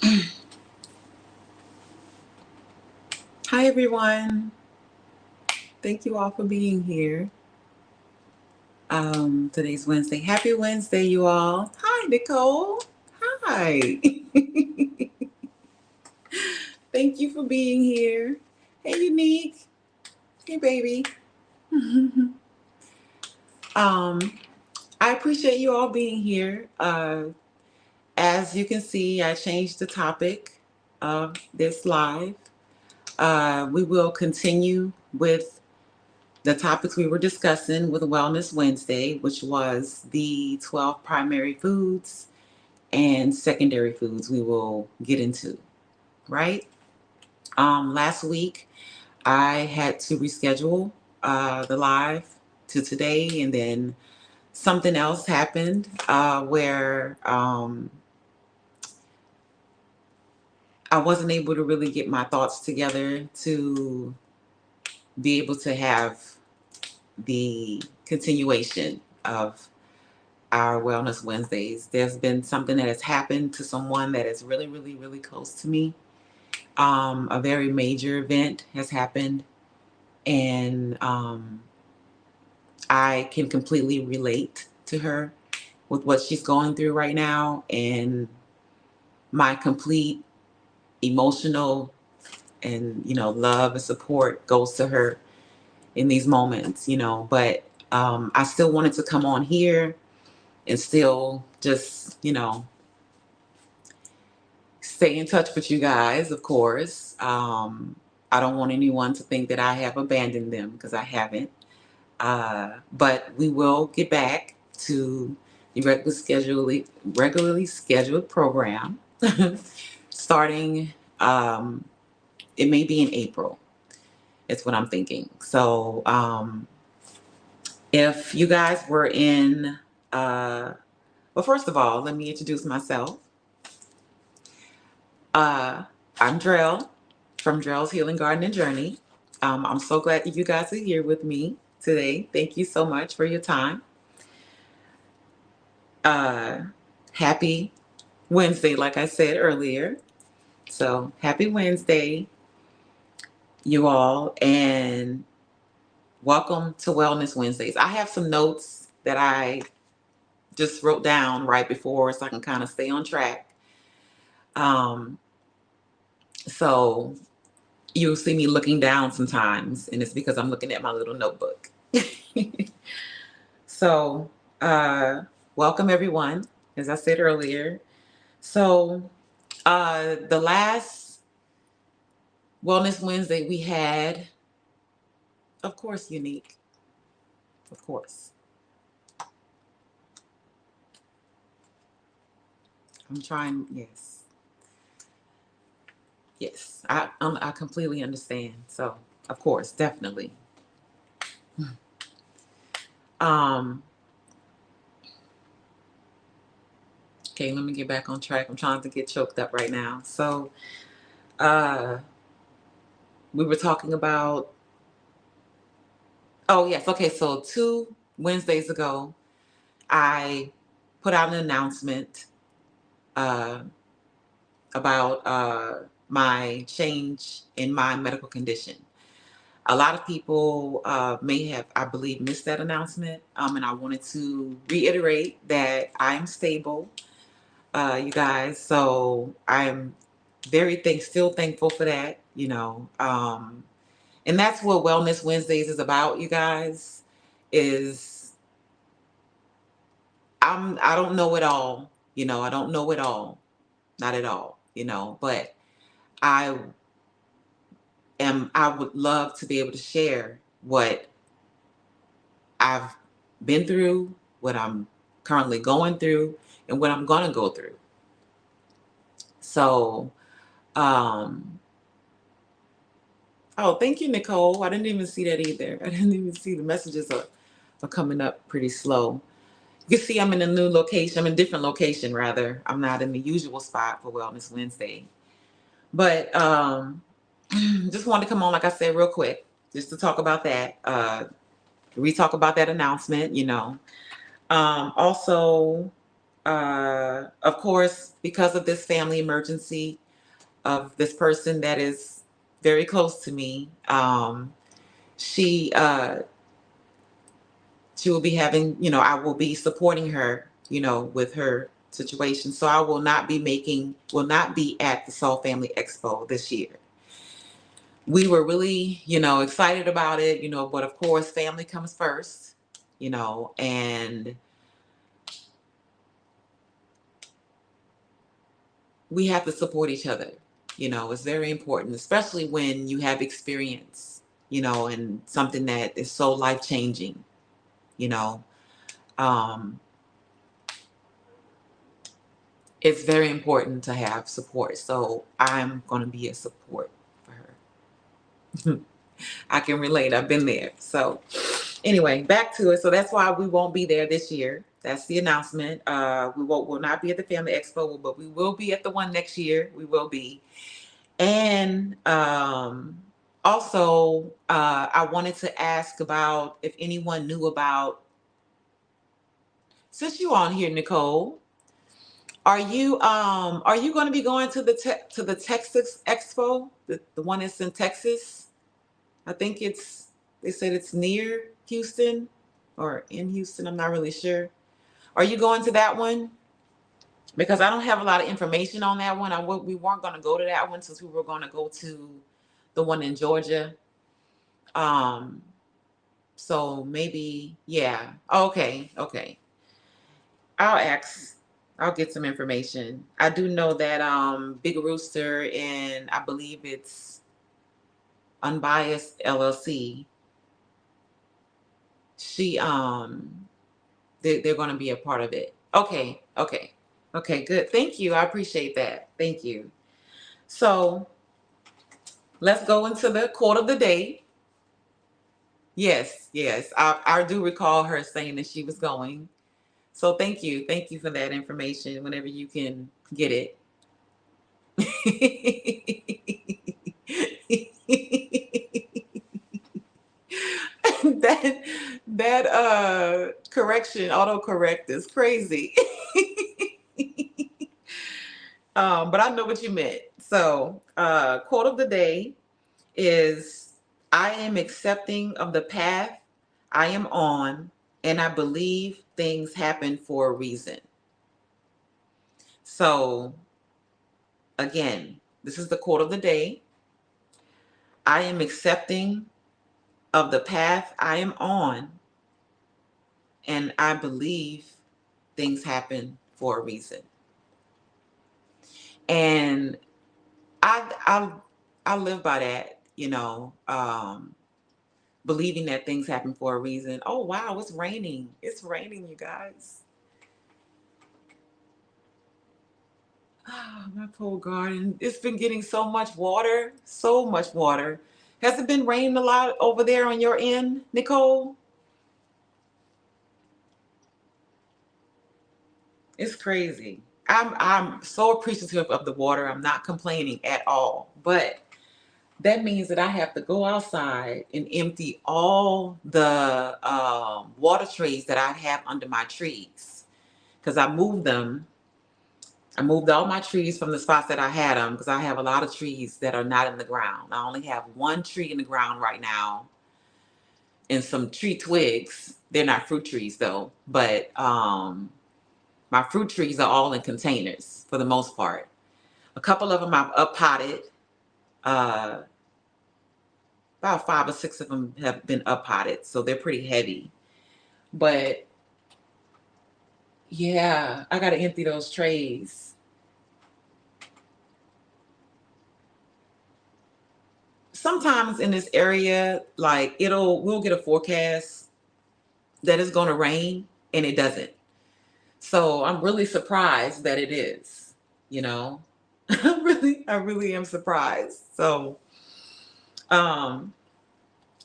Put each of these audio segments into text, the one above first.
Hi, everyone. Thank you all for being here. Today's Wednesday. Happy Wednesday, you all. Hi, Nicole. Hi. Thank you for being here. Hey, Unique. Hey, baby. um, I appreciate you all being here. As you can see, I changed the topic of this live. We will continue with the topics we were discussing with Wellness Wednesday, which was the 12 primary foods and secondary foods we will get into, right? Last week, I had to reschedule the live to today, and then something else happened where I wasn't able to really get my thoughts together to be able to have the continuation of our Wellness Wednesdays. There's been something that has happened to someone that is really, really, really close to me. A very major event has happened, and I can completely relate to her with what she's going through right now, and my complete emotional and love and support goes to her in these moments. But I still wanted to come on here and still just stay in touch with you guys, of course. I don't want anyone to think that I have abandoned them, because I haven't. But we will get back to the regularly scheduled program starting, it may be in April. It's what I'm thinking. So if you guys were in, well, first of all, let me introduce myself. I'm Drell from Drell's Healing Garden and Journey. I'm so glad that you guys are here with me today. Thank you so much for your time. Happy Wednesday, like I said earlier. So happy Wednesday, you all, and welcome to Wellness Wednesdays. I have some notes that I just wrote down right before so I can kind of stay on track. So you'll see me looking down sometimes, and it's because I'm looking at my little notebook. So, welcome everyone, as I said earlier. So, the last Wellness Wednesday we had, of course, Unique. Of course. I'm trying, yes. Yes, I completely understand. So, of course, definitely. Okay, let me get back on track. I'm trying to get choked up right now. So, we were talking about, oh, yes. Okay, so 2 Wednesdays ago, I put out an announcement uh, about my change in my medical condition. A lot of people may have, I believe, missed that announcement. And I wanted to reiterate that I'm stable, you guys. So I'm still thankful for that, and that's what Wellness Wednesdays is about, you guys, is I don't know it all, I don't know it all, not at all, but I I would love to be able to share what I've been through, what I'm currently going through, and what I'm going to go through. So, oh, thank you, Nicole. I didn't even see that either. I didn't even see the messages are coming up pretty slow. You can see I'm in a new location. I'm in a different location, rather. I'm not in the usual spot for Wellness Wednesday. But just wanted to come on, like I said, real quick, just to talk about that. We talk about that announcement, Also, Of course, because of this family emergency of this person that is very close to me, she she will be having, I will be supporting her, with her situation. So I will not be at the Soul Family Expo this year. We were really, excited about it, but of course, family comes first, and we have to support each other. It's very important, especially when you have experience, and something that is so life changing, you know. Um, it's very important to have support. So I'm going to be a support for her. I can relate. I've been there. So anyway, back to it. So that's why we won't be there this year. That's the announcement. Will not be at the Family Expo, but we will be at the one next year. We will be. And also, I wanted to ask about if anyone knew about, since you on here, Nicole, are you going to be going to the Texas Expo, the one that's in Texas? I think they said it's near Houston or in Houston. I'm not really sure. Are you going to that one? Because I don't have a lot of information on that one. We weren't going to go to that one since we were going to go to the one in Georgia. Um, so maybe, yeah. Okay, okay. I'll ask. I'll get some information. I do know that Big Rooster and I believe it's Unbiased LLC. She they're going to be a part of it. Okay, okay, okay. Good. Thank you. I appreciate that. Thank you. So let's go into the quote of the day. Yes, yes. I do recall her saying that she was going. So thank you. Thank you for that information whenever you can get it. that correction, autocorrect is crazy. But I know what you meant. So quote of the day is, I am accepting of the path I am on, and I believe things happen for a reason. So again, this is the quote of the day. I am accepting of the path I am on, and I believe things happen for a reason. And I live by that, believing that things happen for a reason. Oh wow, it's raining. It's raining, you guys. Oh, my poor garden. It's been getting so much water, so much water. Has it been raining a lot over there on your end, Nicole? It's crazy. I'm so appreciative of the water. I'm not complaining at all. But that means that I have to go outside and empty all the water trays that I have under my trees, because I moved them. I moved all my trees from the spots that I had them, because I have a lot of trees that are not in the ground. I only have one tree in the ground right now and some tree twigs. They're not fruit trees though, but my fruit trees are all in containers for the most part. A couple of them I've up potted. Uh, about 5 or 6 of them have been up potted, so they're pretty heavy. But yeah, I got to empty those trays. Sometimes in this area, like we'll get a forecast that it's going to rain and it doesn't. So I'm really surprised that it is, you know. I really am surprised. Um,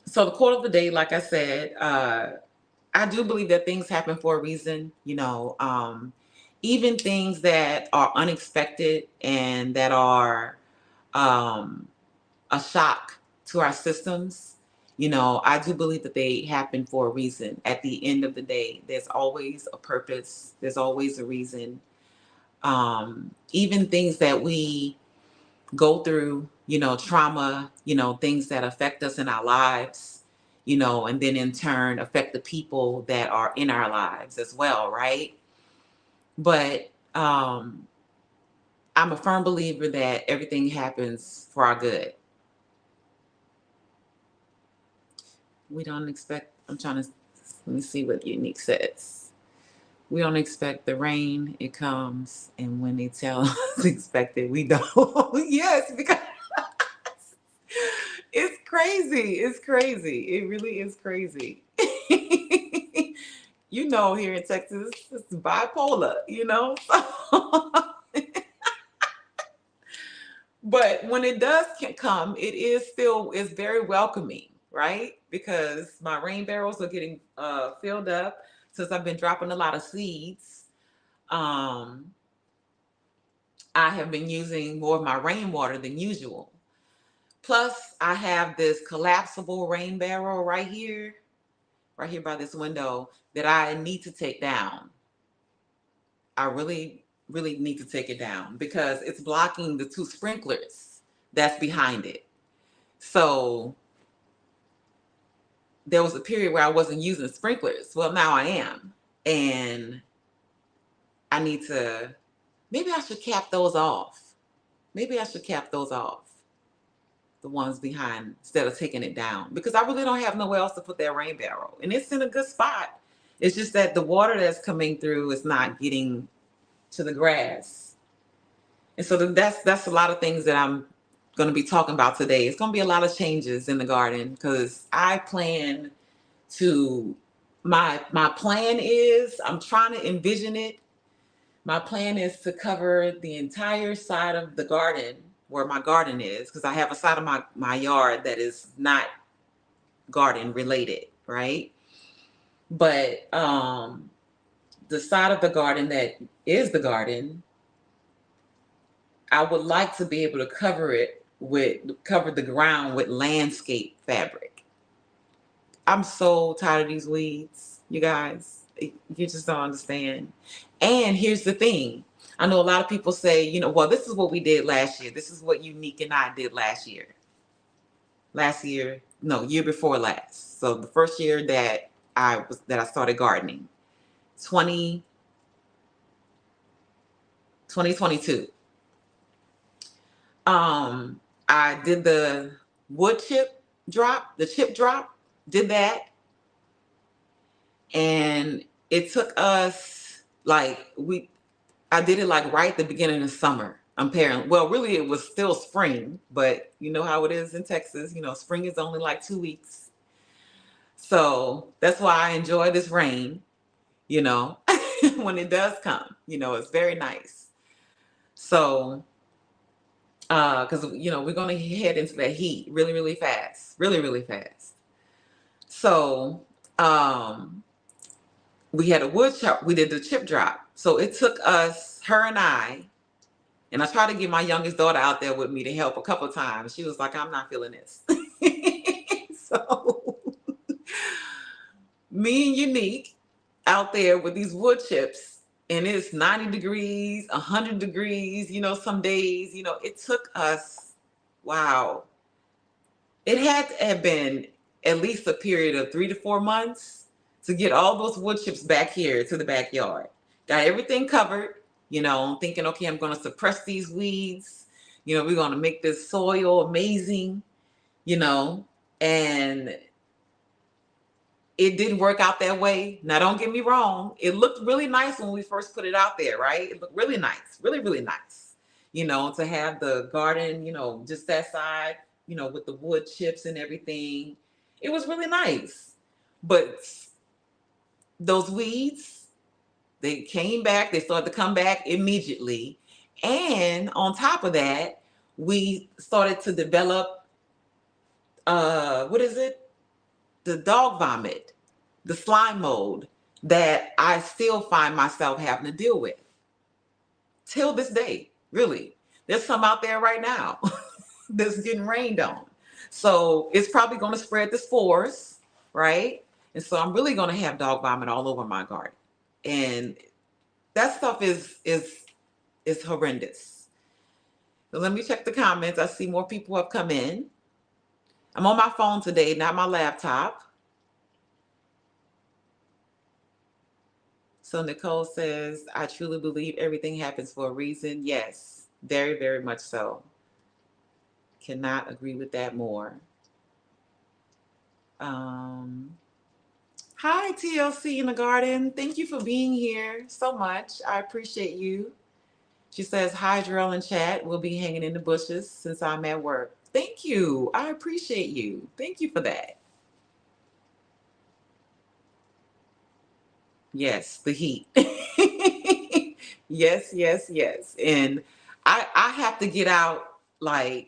so the quote of the day, like I said, I do believe that things happen for a reason, even things that are unexpected and that are um, a shock to our systems. I do believe that they happen for a reason. At the end of the day, there's always a purpose, there's always a reason. Even things that we go through, trauma, things that affect us in our lives, and then in turn affect the people that are in our lives as well, right? But I'm a firm believer that everything happens for our good. We don't expect, let me see what Unique says. We don't expect the rain, it comes. And when they tell us expect it, we don't. Yes, because it's crazy. It's crazy. It really is crazy. Here in Texas, it's bipolar. But when it does come, is very welcoming, right? Because my rain barrels are getting filled up since I've been dropping a lot of seeds. I have been using more of my rainwater than usual. Plus, I have this collapsible rain barrel right here by this window that I need to take down. I really, really need to take it down because it's blocking the two sprinklers that's behind it. So there was a period where I wasn't using sprinklers. Well, now I am. And I need to, maybe I should cap those off. Maybe I should cap those off, the ones behind, instead of taking it down, because I really don't have nowhere else to put that rain barrel. And it's in a good spot. It's just that the water that's coming through is not getting to the grass. And so that's a lot of things that I'm going to be talking about today. It's going to be a lot of changes in the garden because I plan to, my plan is, I'm trying to envision it. My plan is to cover the entire side of the garden where my garden is, because I have a side of my yard that is not garden related, right? But the side of the garden that is the garden, I would like to be able to cover the ground with landscape fabric. I'm so tired of these weeds, you guys. You just don't understand. And here's the thing. I know a lot of people say, well, this is what we did last year. This is what Unique and I did last year. Year before last. So the first year that I started gardening, 2022. I did the chip drop, did that. And it took us I did it right at the beginning of summer. Well, really it was still spring, but you know how it is in Texas, spring is only 2 weeks. So that's why I enjoy this rain, when it does come, it's very nice. So, because, we're going to head into that heat really, really fast, really, really fast. So, we had a wood chop. We did the chip drop. So it took us, her and I tried to get my youngest daughter out there with me to help a couple of times. She was like, I'm not feeling this. So me and Unique out there with these wood chips, and it's 90 degrees, 100 degrees, some days, it took us, wow. It had to have been at least a period of 3 to 4 months to get all those wood chips back here to the backyard. Got everything covered, thinking, okay, I'm going to suppress these weeds. We're going to make this soil amazing, and it didn't work out that way. Now, don't get me wrong. It looked really nice when we first put it out there, right? It looked really nice, really, really nice, to have the garden, just that side, with the wood chips and everything. It was really nice. But those weeds, they came back. They started to come back immediately. And on top of that, we started to develop, the dog vomit, the slime mold that I still find myself having to deal with till this day, really. There's some out there right now that's getting rained on. So it's probably going to spread the spores, right? And so I'm really going to have dog vomit all over my garden. And that stuff is horrendous. So let me check the comments. I see more people have come in. I'm on my phone today, not my laptop. So Nicole says, I truly believe everything happens for a reason. Yes, very, very much so. Cannot agree with that more. Hi, TLC in the garden. Thank you for being here so much. I appreciate you. She says, hi, Jarrell in chat. We'll be hanging in the bushes since I'm at work. Thank you. I appreciate you. Thank you for that. Yes, the heat. Yes, yes, yes. And I have to get out like,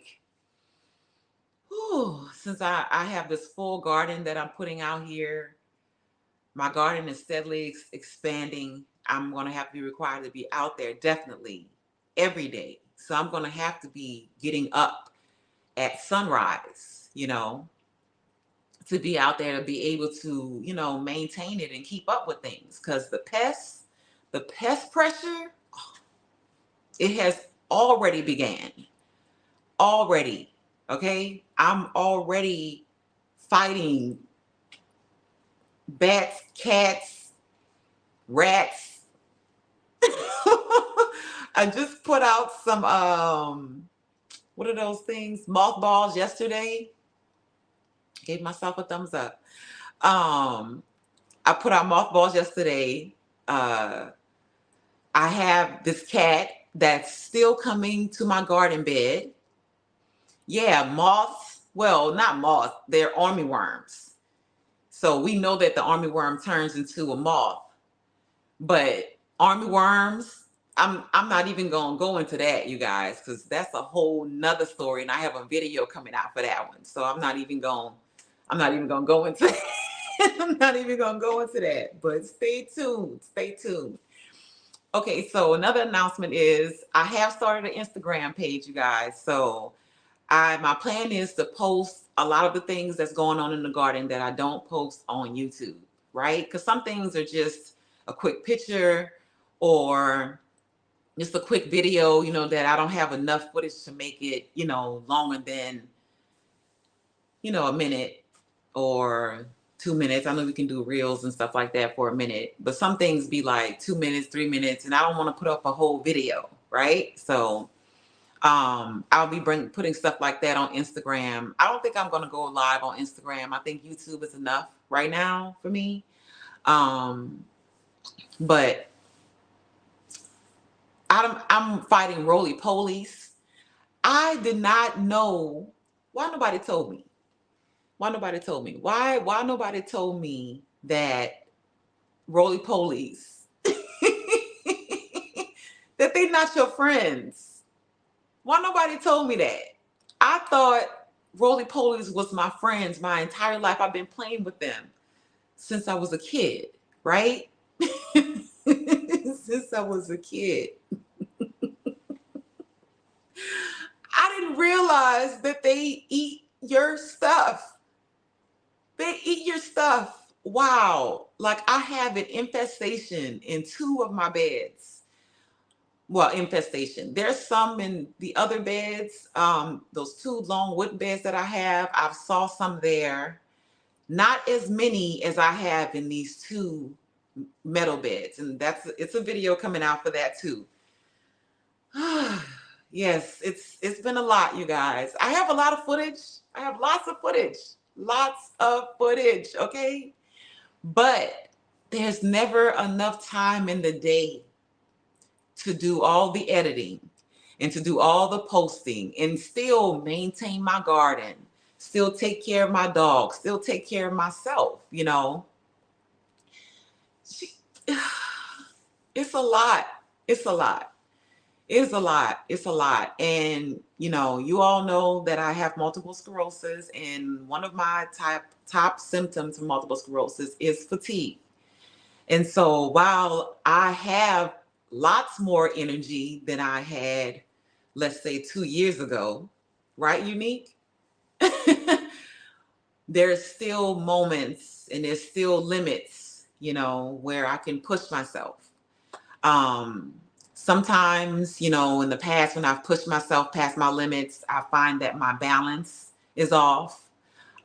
whew, since I have this full garden that I'm putting out here. My garden is steadily expanding. I'm going to have to be required to be out there definitely every day. So I'm going to have to be getting up at sunrise, to be out there to be able to, maintain it and keep up with things. Because the pest pressure, it has already began. Already. Okay. I'm already fighting bats, cats, rats. I just put out some what are those things? Mothballs yesterday. Gave myself a thumbs up. I put out mothballs yesterday. I have this cat that's still coming to my garden bed. Yeah, moths. Well, not moths, they're army worms. So we know that the army worm turns into a moth. But army worms, I'm not even gonna go into that, you guys, because that's a whole nother story, and I have a video coming out for that one. So I'm not even gonna go into I'm not even gonna go into that. But stay tuned. Stay tuned. Okay, so another announcement is I have started an Instagram page, you guys. So my plan is to post a lot of the things that's going on in the garden that I don't post on YouTube, right? Because some things are just a quick picture or just a quick video, that I don't have enough footage to make it, longer than, a minute or 2 minutes. I know we can do reels and stuff like that for a minute, but some things be like 2 minutes, 3 minutes, and I don't want to put up a whole video, right? So I'll be putting stuff like that on Instagram. I don't think I'm going to go live on Instagram. I think YouTube is enough right now for me. But I'm fighting roly-polies. I did not know why nobody told me. Why nobody told me? Why nobody told me that roly-polies that they not your friends? Why nobody told me that? I thought roly-polies was my friends my entire life. I've been playing with them since I was a kid, right? Since I was a kid. I didn't realize that they eat your stuff. They eat your stuff. Wow. Like I have an infestation in 2 of my beds. Well, infestation. There's some in the other beds. Those 2 long wood beds that I have, I've saw some there. Not as many as I have in these 2 metal beds. And it's a video coming out for that too. Yes, it's been a lot, you guys. I have a lot of footage. I have lots of footage. Lots of footage, okay? But there's never enough time in the day to do all the editing and to do all the posting and still maintain my garden, still take care of my dog, still take care of myself, It's a lot. It's a lot. It's a lot. It's a lot. And, you all know that I have multiple sclerosis, and one of my top symptoms of multiple sclerosis is fatigue. And so while I have lots more energy than I had, let's say 2 years ago, right, Unique? there's still moments and there's still limits, where I can push myself. Um, Sometimes, in the past, when I've pushed myself past my limits, I find that my balance is off.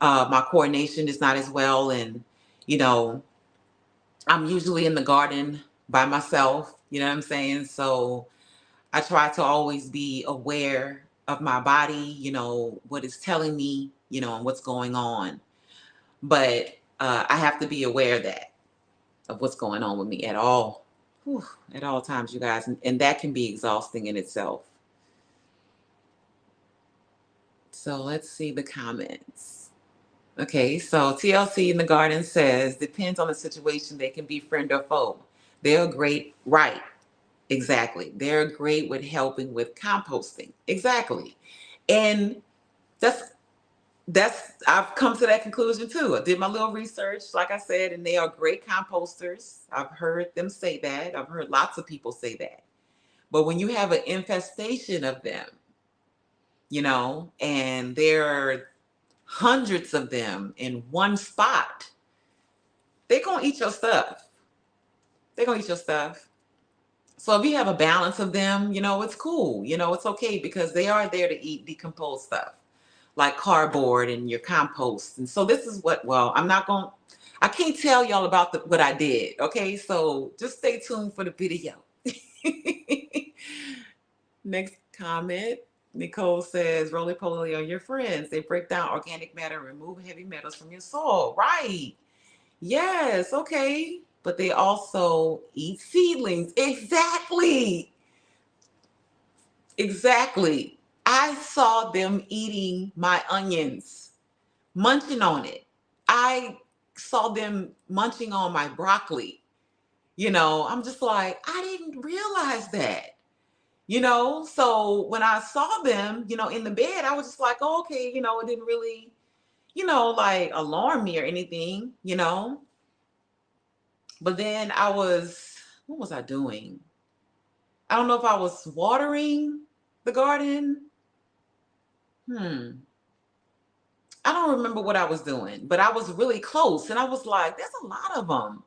My coordination is not as well. And, you know, I'm usually in the garden by myself, you know what I'm saying? So I try to always be aware of my body, what it's telling me, and what's going on. But I have to be aware of what's going on with me at all, whew, at all times, you guys. And that can be exhausting in itself. So let's see the comments. Okay, so TLC in the garden says, depends on the situation. They can be friend or foe. They're great, right? Exactly. They're great with helping with composting. Exactly. And that's I've come to that conclusion too. I did my little research, like I said, and they are great composters. I've heard them say that. I've heard lots of people say that. But when you have an infestation of them, and there are hundreds of them in one spot, they're gonna eat your stuff. They're gonna eat your stuff. So if you have a balance of them, it's cool. It's okay because they are there to eat decomposed stuff like cardboard and your compost. And so this is well, I can't tell y'all about what I did. Okay. So just stay tuned for the video. Next comment. Nicole says, roly poly are your friends. They break down organic matter and remove heavy metals from your soil. Right. Yes. Okay. But they also eat seedlings. Exactly. Exactly. I saw them eating my onions, munching on it. I saw them munching on my broccoli. I'm just like, I didn't realize that. So when I saw them, in the bed, I was just like, oh, okay, it didn't really, like alarm me or anything, But then what was I doing? I don't know if I was watering the garden. I don't remember what I was doing, but I was really close. And I was like, there's a lot of them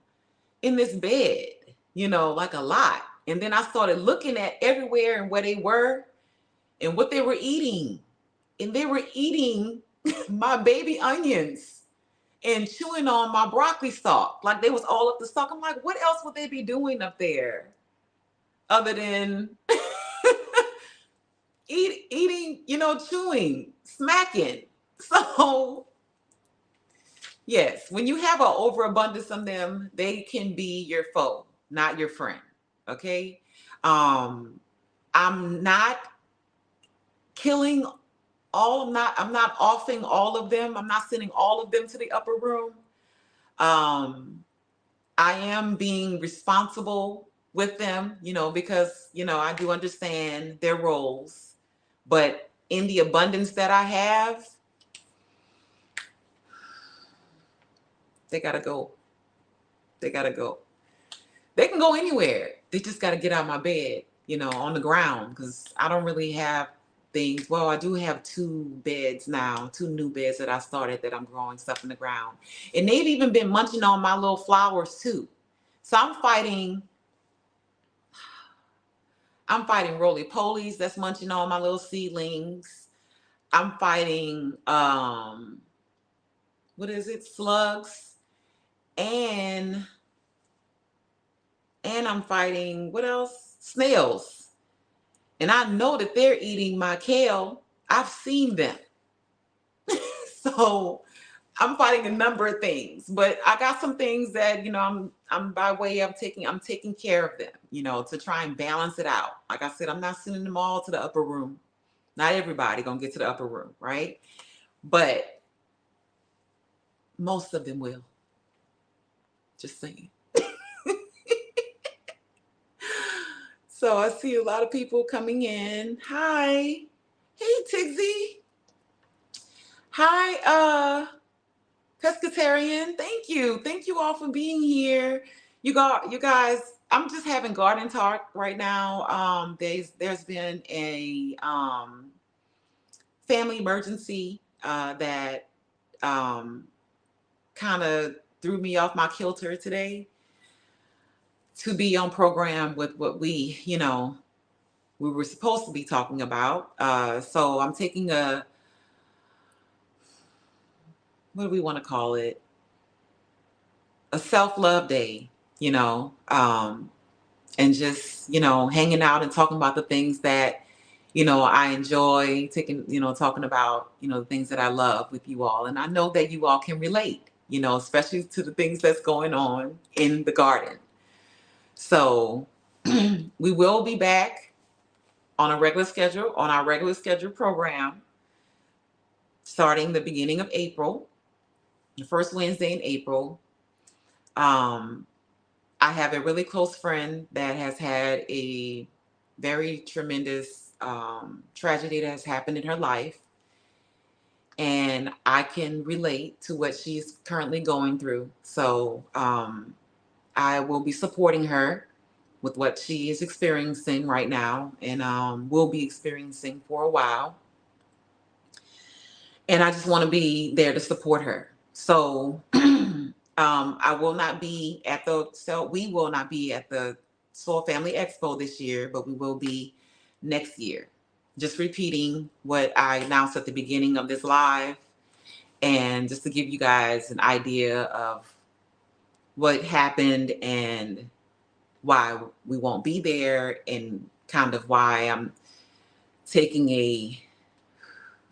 in this bed, like a lot. And then I started looking at everywhere and where they were and what they were eating. And they were eating my baby onions and chewing on my broccoli stalk. Like they was all up the stalk. I'm like, what else would they be doing up there other than eating, chewing, smacking? So yes, when you have an overabundance of them, they can be your foe, not your friend. Okay. I'm not killing I'm not offing all of them. I'm not sending all of them to the upper room. Um, I am being responsible with them, because, I do understand their roles. But in the abundance that I have, they gotta go. They gotta go. They can go anywhere. They just gotta get out of my bed, on the ground, because I don't really have things. Well, I do have two beds now, two new beds that I started that I'm growing stuff in the ground. And they've even been munching on my little flowers too. So I'm fighting roly-polies that's munching on my little seedlings. I'm fighting what is it? Slugs. And I'm fighting what else? Snails. And I know that they're eating my kale. I've seen them. So I'm fighting a number of things, but I got some things that, I'm by way of I'm taking care of them, to try and balance it out. Like I said, I'm not sending them all to the upper room. Not everybody gonna get to the upper room, right? But most of them will. Just saying. So I see a lot of people coming in. Hi. Hey, Tigsy. Hi, Pescatarian. Thank you. Thank you all for being here. You guys, I'm just having garden talk right now. There's been a family emergency that kind of threw me off my kilter today to be on program with what we were supposed to be talking about. So I'm taking what do we want to call it? A self-love day, and just, hanging out and talking about the things that, I enjoy talking about, the things that I love with you all. And I know that you all can relate, especially to the things that's going on in the garden. So we will be back on our regular schedule program, starting the beginning of April, the first Wednesday in April. Um, I have a really close friend that has had a very tremendous tragedy that has happened in her life. And I can relate to what she's currently going through. So I will be supporting her with what she is experiencing right now, and will be experiencing for a while. And I just want to be there to support her. So I will not be at we will not be at the Soul Family Expo this year, but we will be next year. Just repeating what I announced at the beginning of this live, and just to give you guys an idea of what happened and why we won't be there, and kind of why I'm taking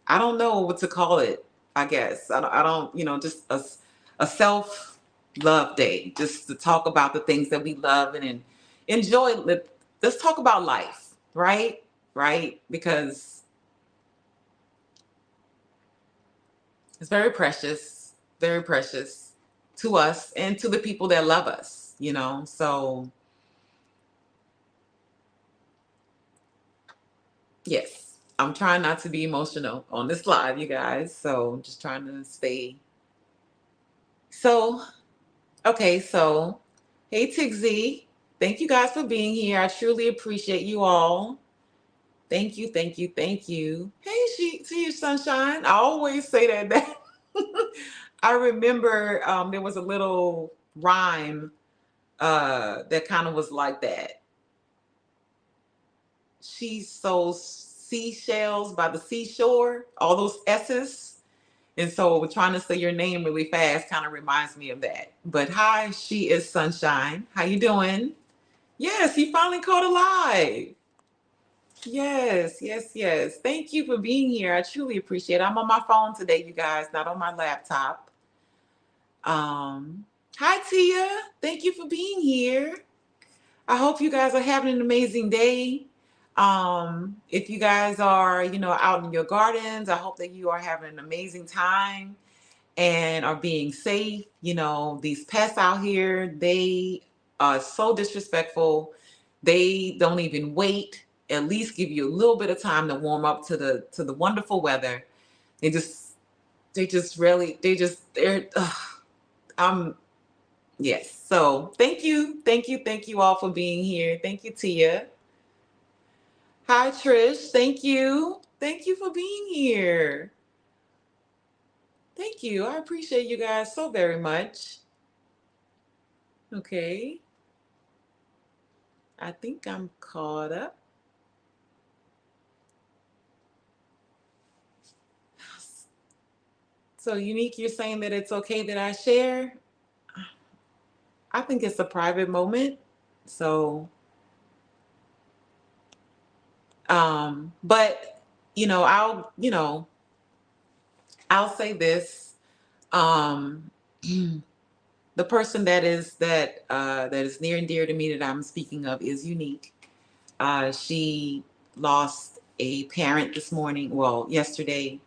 I don't know what to call it. I guess I don't just a self love day, just to talk about the things that we love and enjoy. Let's talk about life, right? Right? Because it's very precious to us and to the people that love us. So yes, I'm trying not to be emotional on this live, you guys. So I'm just trying to stay. So okay, so hey Tigzy, thank you guys for being here. I truly appreciate you all. Thank you, thank you, thank you. Hey, see you, sunshine. I always say that. I remember there was a little rhyme that kind of was like that. She sows seashells by the seashore, all those S's. And so trying to say your name really fast kind of reminds me of that. But hi, she is Sunshine. How you doing? Yes, you finally caught alive. Yes, yes, yes. Thank you for being here. I truly appreciate it. I'm on my phone today, you guys, not on my laptop. Hi Tia. Thank you for being here. I hope you guys are having an amazing day. If you guys are, out in your gardens, I hope that you are having an amazing time and are being safe. These pests out here, they are so disrespectful. They don't even wait. At least give you a little bit of time to warm up to the wonderful weather. They just they're I'm yes. So thank you all for being here. Thank you, Tia. Hi Trish. Thank you for being here. Thank you. I appreciate you guys so very much. Okay. I think I'm caught up. So, Unique, you're saying that it's okay that I share? I think it's a private moment. So, but I'll say this. Um, the person that is near and dear to me that I'm speaking of is Unique. She lost a parent this morning, well, yesterday,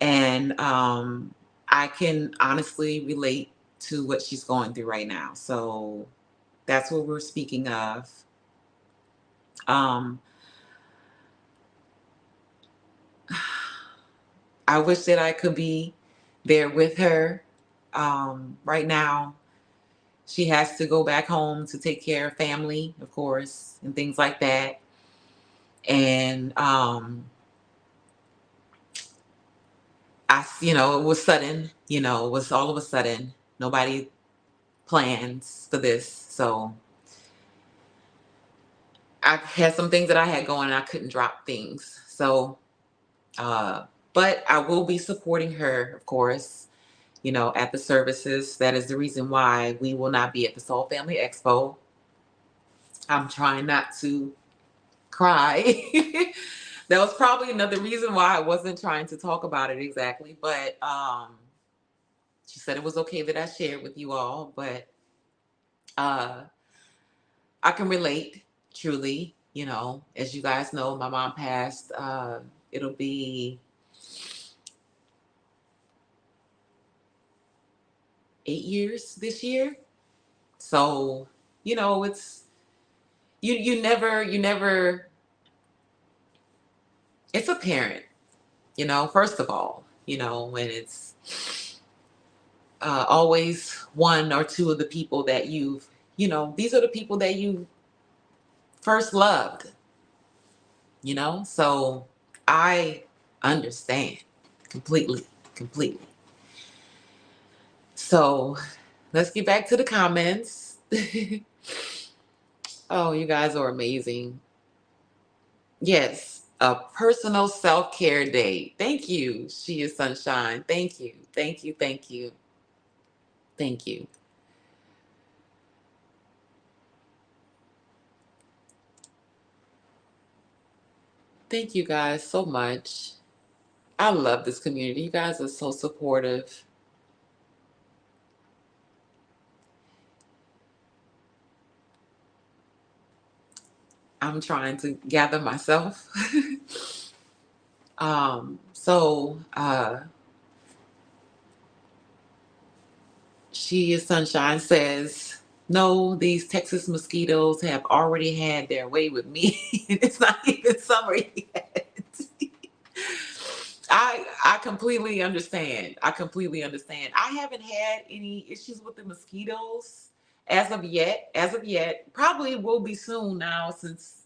and I can honestly relate to what she's going through right now. So that's what we're speaking of. Um, I wish that I could be there with her. Right now, she has to go back home to take care of family, of course, and things like that. And it was sudden, it was all of a sudden. Nobody plans for this. So I had some things that I had going and I couldn't drop things. So, but I will be supporting her, of course, at the services. That is the reason why we will not be at the Soul Family Expo. I'm trying not to cry. That was probably another reason why I wasn't trying to talk about it exactly. But she said it was okay that I shared with you all. But uh, I can relate truly. As you guys know, my mom passed. It'll be 8 years this year. So, it's you never it's a parent, first of all, when it's always one or two of the people that these are the people that you first loved, so I understand completely, completely. So let's get back to the comments. Oh, you guys are amazing. Yes, a personal self-care day. Thank you. She is sunshine. Thank you. Thank you. Thank you. Thank you. Thank you guys so much. I love this community. You guys are so supportive. I'm trying to gather myself. So She is Sunshine says, no, these Texas mosquitoes have already had their way with me. It's not even summer yet. I completely understand. I completely understand. I haven't had any issues with the mosquitoes as of yet. As of yet, probably will be soon now since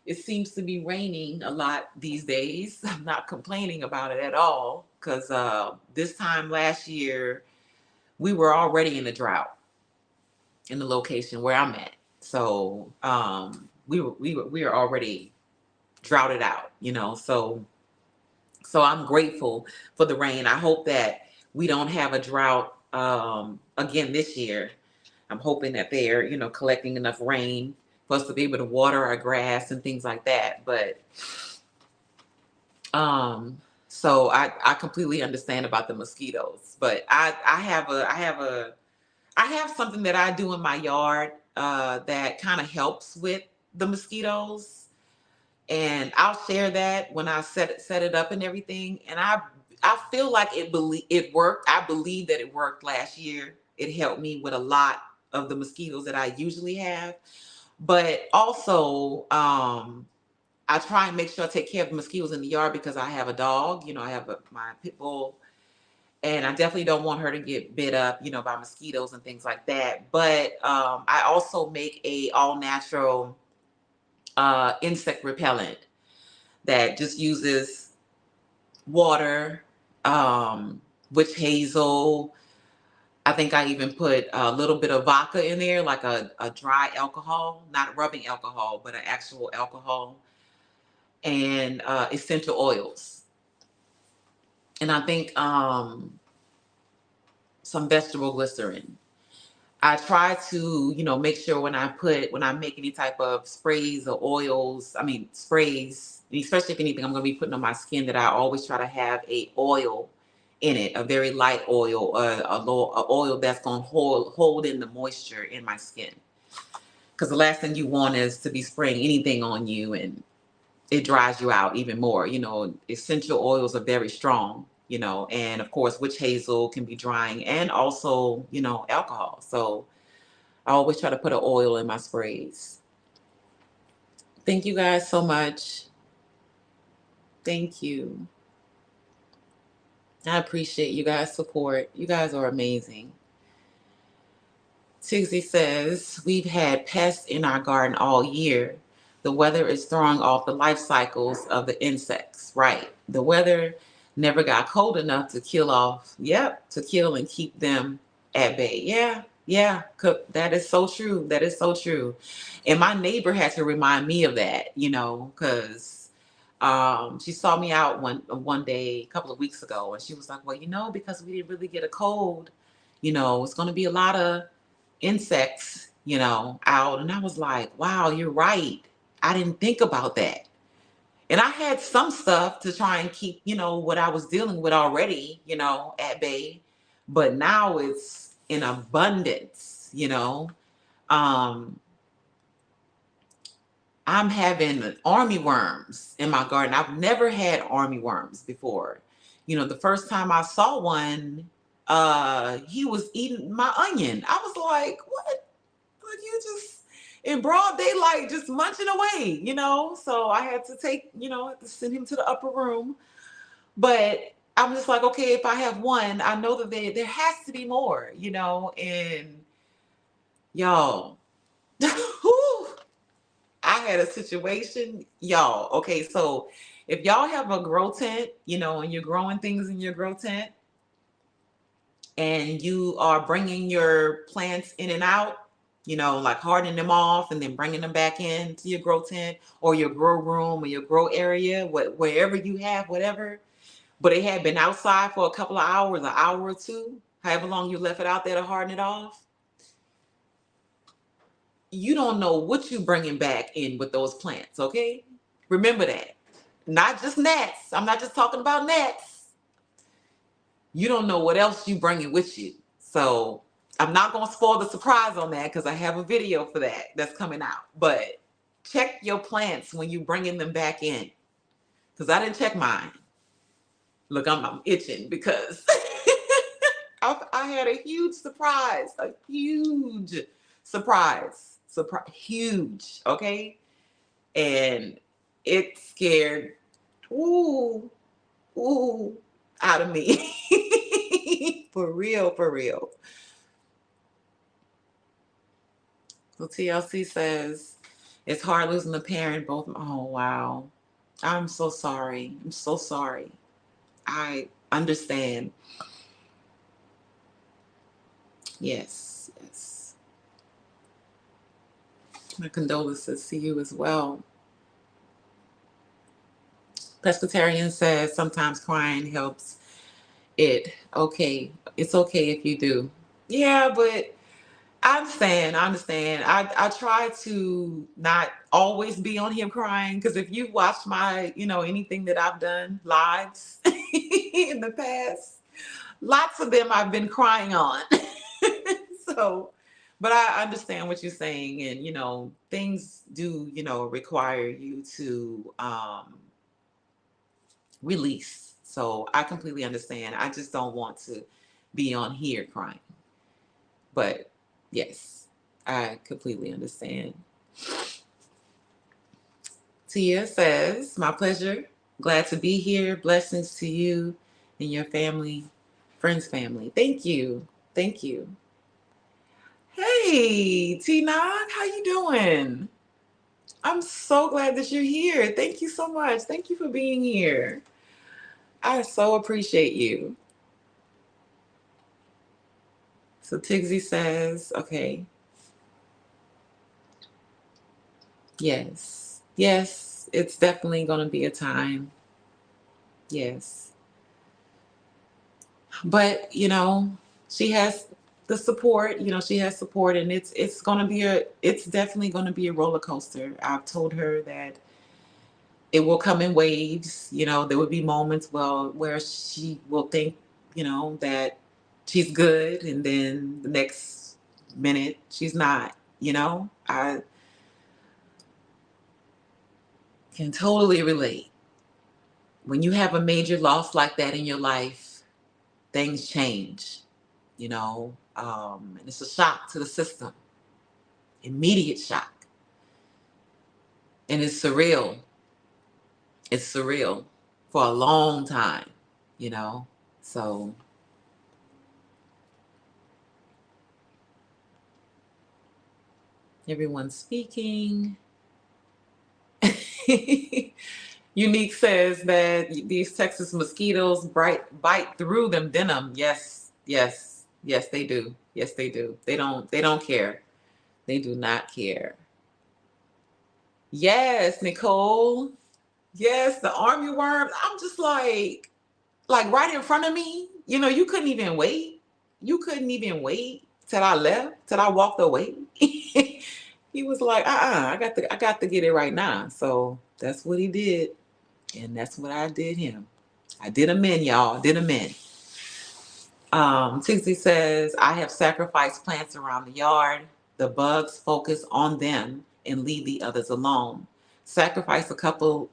it seems to be raining a lot these days. I'm not complaining about it at all because this time last year we were already in a drought in the location where I'm at. So we were already droughted out, So I'm grateful for the rain. I hope that we don't have a drought again this year. I'm hoping that they're, collecting enough rain for us to be able to water our grass and things like that. But so I completely understand about the mosquitoes. But I have something that I do in my yard that kind of helps with the mosquitoes, and I'll share that when I set it up and everything. And I feel like it worked. I believe that it worked last year. It helped me with a lot of the mosquitoes that I usually have. But also, I try and make sure I take care of the mosquitoes in the yard because I have a dog. I have my pit bull, and I definitely don't want her to get bit up, by mosquitoes and things like that. But I also make a all natural insect repellent that just uses water, witch hazel. I think I even put a little bit of vodka in there, like a dry alcohol, not rubbing alcohol, but an actual alcohol, and essential oils. And I think some vegetable glycerin. I try to, make sure when I make any type of sprays or oils, I mean sprays, especially if anything I'm going to be putting on my skin, that I always try to have a oil in it, a very light oil, a oil that's going to hold in the moisture in my skin. Because the last thing you want is to be spraying anything on you and it dries you out even more. Essential oils are very strong, and of course, witch hazel can be drying, and also, alcohol. So I always try to put an oil in my sprays. Thank you guys so much. Thank you. I appreciate you guys' support. You guys are amazing. Tigsy says, we've had pests in our garden all year. The weather is throwing off the life cycles of the insects. Right. The weather never got cold enough to kill off, yep, to kill and keep them at bay. Yeah, yeah, that is so true. That is so true. And my neighbor had to remind me of that, because she saw me out one day a couple of weeks ago, and she was like, well, because we didn't really get a cold, it's going to be a lot of insects, out. And I was like, wow, you're right. I didn't think about that. And I had some stuff to try and keep, what I was dealing with already, at bay. But now it's in abundance. Um, I'm having army worms in my garden. I've never had army worms before. The first time I saw one, he was eating my onion. I was like, what? Like, you just in broad daylight just munching away. So I had to had to send him to the upper room. But I'm just like, okay, if I have one, I know that there has to be more. And y'all, whew, I had a situation, y'all. Okay, so if y'all have a grow tent, and you're growing things in your grow tent, and you are bringing your plants in and out, like hardening them off and then bringing them back into your grow tent or your grow room or your grow area, wherever you have, whatever. But it had been outside for a couple of hours, an hour or two, however long you left it out there to harden it off. You don't know what you bringing back in with those plants, okay? Remember that. Not just gnats. I'm not just talking about gnats. You don't know what else you bringing with you. So I'm not going to spoil the surprise on that because I have a video for that that's coming out. But check your plants when you bringing them back in, because I didn't check mine. Look, I'm itching because I had a huge surprise, huge, okay? And it scared, ooh, ooh, out of me. For real, for real. So TLC says, it's hard losing a parent, both. Oh, wow. I'm so sorry. I'm so sorry. I understand. Yes, yes. My condolences to you as well. Pescatarian says sometimes crying helps it. Okay, it's okay if you do. Yeah, but I understand. I understand. I try to not always be on him crying, because if you watch my, anything that I've done lives in the past, lots of them I've been crying on. So, but I understand what you're saying, and things do, require you to release. So I completely understand. I just don't want to be on here crying. But yes, I completely understand. Tia says, my pleasure. Glad to be here. Blessings to you and your family, friends, family. Thank you. Thank you. Hey, T-Nog, how you doing? I'm so glad that you're here. Thank you so much. Thank you for being here. I so appreciate you. So Tigsy says, okay, yes. Yes, it's definitely going to be a time. Yes. But, she has the support, she has support, and it's going to be it's definitely going to be a roller coaster. I've told her that it will come in waves. There will be moments where she will think, that she's good, and then the next minute she's not. I can totally relate. When you have a major loss like that in your life, things change, and it's a shock to the system, immediate shock. And it's surreal. It's surreal for a long time, you know? So everyone's speaking. Unique says that these Texas mosquitoes bite through them denim. Yes, yes, yes, they do. Yes, they do. They don't care. They do not care. Yes, Nicole. Yes, the army worms. I'm just like right in front of me. You know, you couldn't even wait. You couldn't even wait till I left, till I walked away. He was like, I got to get it right now. So that's what he did. And that's what I did him. I did him in, y'all. Did him in. Tixie says, I have sacrificed plants around the yard. The bugs focus on them and leave the others alone. Sacrifice a couple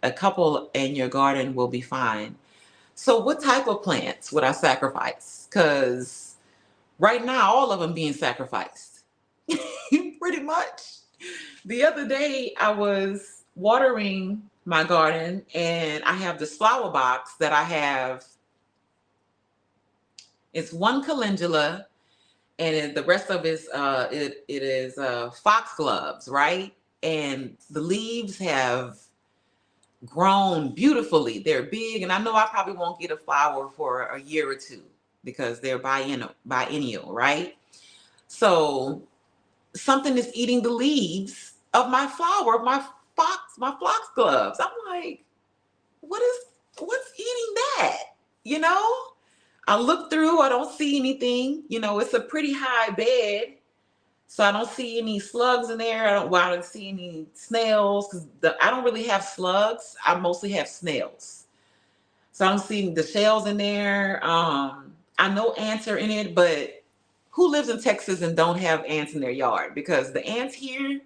and your garden will be fine. So what type of plants would I sacrifice? Because right now, all of them being sacrificed. Pretty much. The other day, I was watering my garden and I have this flower box that I have. It's one calendula and the rest of it is foxgloves, right? And the leaves have grown beautifully. They're big, and I know I probably won't get a flower for a year or two because they're biennial, right? So something is eating the leaves of my flower, of my foxgloves. I'm like, what's eating that? You know? I look through, I don't see anything. You know, it's a pretty high bed. So I don't see any slugs in there. I don't see any snails because I don't really have slugs. I mostly have snails. So I don't see the shells in there. I know ants are in it, but who lives in Texas and don't have ants in their yard? Because the ants here,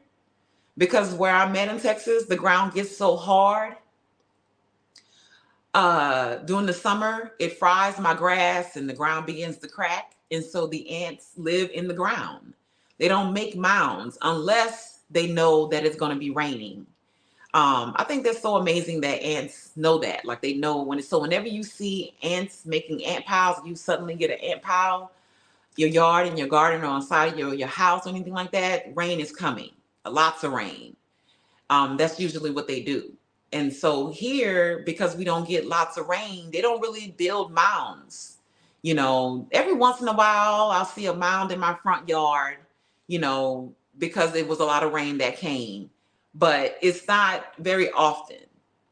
because where I'm at in Texas, the ground gets so hard. During the summer, it fries my grass and the ground begins to crack. And so the ants live in the ground. They don't make mounds unless they know that it's going to be raining. I think that's so amazing that ants know that. Like they know so whenever you see ants making ant piles, you suddenly get an ant pile, your yard and your garden or on the side of your house or anything like that, rain is coming. Lots of rain. That's usually what they do. And so here, because we don't get lots of rain, they don't really build mounds. You know, every once in a while, I'll see a mound in my front yard, because it was a lot of rain that came, but it's not very often.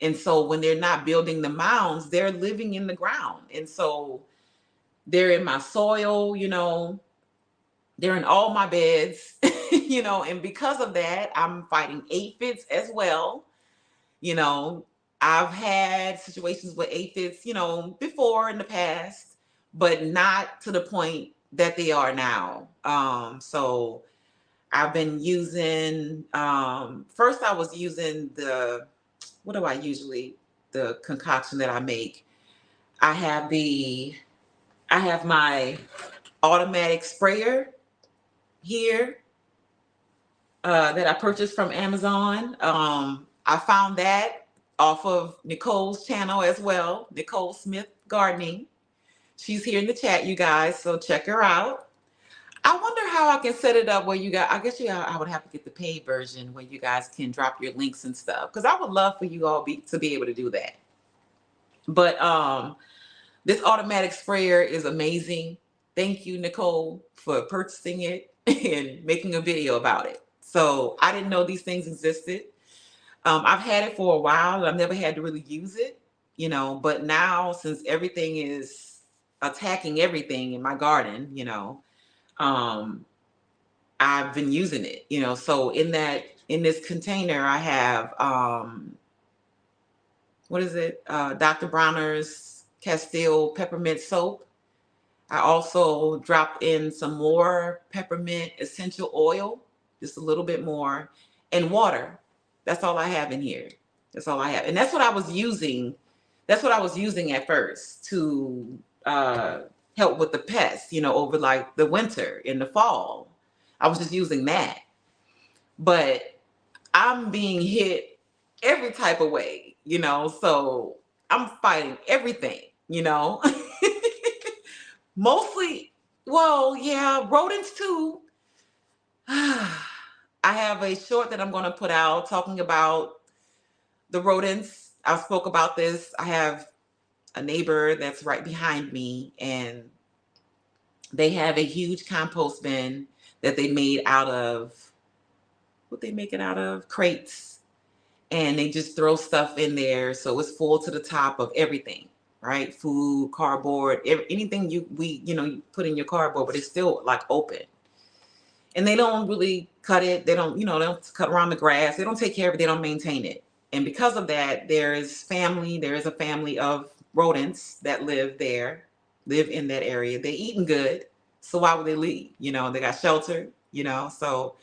And so when they're not building the mounds, they're living in the ground. And so they're in my soil, they're in all my beds, and because of that, I'm fighting aphids as well. You know, I've had situations with aphids, before in the past, but not to the point that they are now. So I've been using, first I was using what do I usually, the concoction that I make. I have my automatic sprayer here that I purchased from Amazon. I found that off of Nicole's channel as well, Nicole Smith Gardening. She's here in the chat, you guys, so check her out. I wonder how I can set it up where I guess I would have to get the paid version where you guys can drop your links and stuff, because I would love for you all to be able to do that. But this automatic sprayer is amazing. Thank you, Nicole, for purchasing it and making a video about it. So I didn't know these things existed. I've had it for a while. I've never had to really use it, but now since everything is attacking everything in my garden, I've been using it, so in this container, I have, what is it? Dr. Bronner's Castile peppermint soap. I also dropped in some more peppermint essential oil, just a little bit more, and water. That's all I have in here. That's all I have. And that's what I was using. That's what I was using at first to help with the pests, over like the winter and the fall. I was just using that. But I'm being hit every type of way, so I'm fighting everything, Mostly, well, yeah, rodents too. I have a short that I'm going to put out talking about the rodents, I spoke about this. I have a neighbor that's right behind me, and they have a huge compost bin that they made out of, what they make it out of? Crates. And they just throw stuff in there, so it's full to the top of everything, right? Food, cardboard, anything you put in your cardboard, but it's still like open. And they don't really cut it. They don't cut around the grass. They don't take care of it. They don't maintain it. And because of that, there is a family of rodents that live in that area. They eating good. So why would they leave? They got shelter, so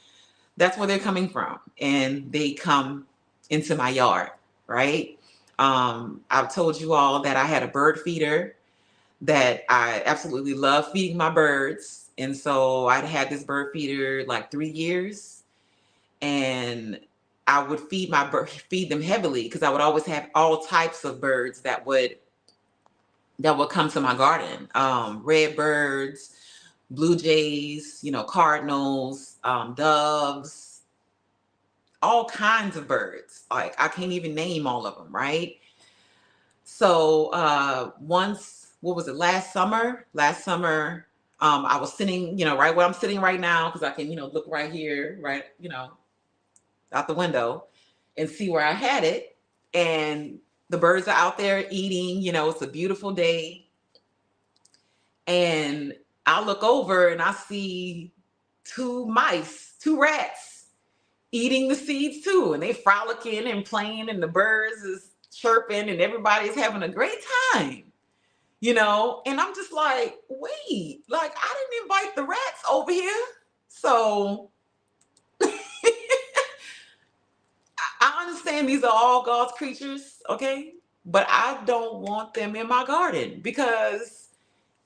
that's where they're coming from. And they come into my yard, right? I've told you all that I had a bird feeder that I absolutely love feeding my birds. And so I'd had this bird feeder like 3 years, and I would feed them heavily because I would always have all types of birds that would come to my garden. Red birds, blue jays, cardinals, doves, all kinds of birds. Like I can't even name all of them, right? So once, what was it, last summer? I was sitting, right where I'm sitting right now, because I can, look right here, right, out the window and see where I had it. And the birds are out there eating, it's a beautiful day. And I look over and I see two rats eating the seeds too. And they frolicking and playing, and the birds is chirping, and everybody's having a great time. And I'm just like, wait, like I didn't invite the rats over here. So I understand these are all God's creatures, okay? But I don't want them in my garden because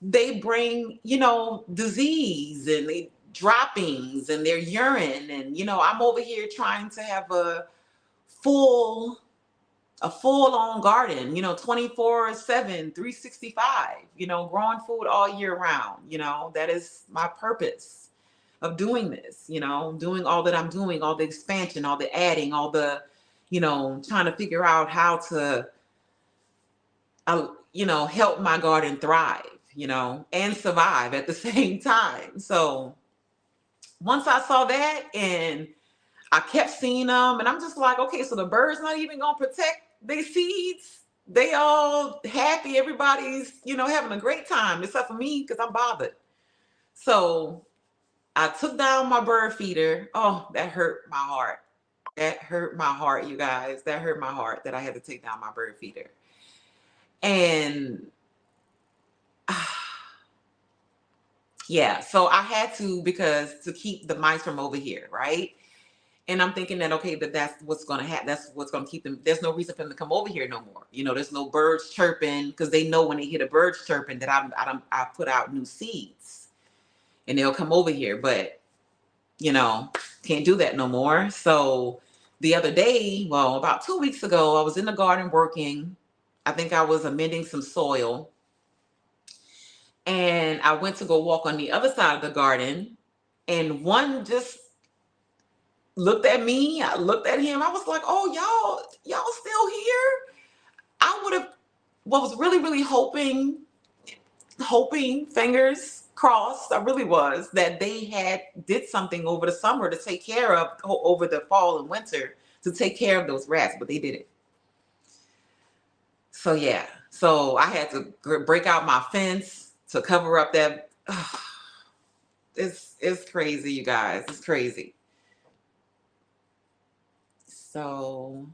they bring, disease, and they droppings and their urine. And, I'm over here trying to have a full on garden, 24/7, 365, growing food all year round. That is my purpose of doing this, doing all that I'm doing, all the expansion, all the adding, all the, trying to figure out how to, help my garden thrive, and survive at the same time. So once I saw that, and I kept seeing them, and I'm just like, okay, so the bird's not even gonna protect their seeds. They all happy. Everybody's, having a great time, except for me, because I'm bothered. So I took down my bird feeder. Oh, that hurt my heart. That hurt my heart, you guys. That hurt my heart that I had to take down my bird feeder. And yeah, so I had to, because to keep the mice from over here, right? And I'm thinking that, okay, that's what's going to happen. That's what's going to keep them. There's no reason for them to come over here no more. There's no birds chirping, because they know when they hear the birds chirping that I put out new seeds, and they'll come over here. But, can't do that no more. So the other day, well, about 2 weeks ago, I was in the garden working. I think I was amending some soil. And I went to go walk on the other side of the garden, and one just looked at me. I looked at him. I was like, oh, y'all still here? I would have, was really, really hoping, fingers crossed, I really was, that they did something over the summer to take care of, over the fall and winter, to take care of those rats, but they didn't. So yeah, so I had to break out my fence to cover up that. It's crazy, you guys. It's crazy. So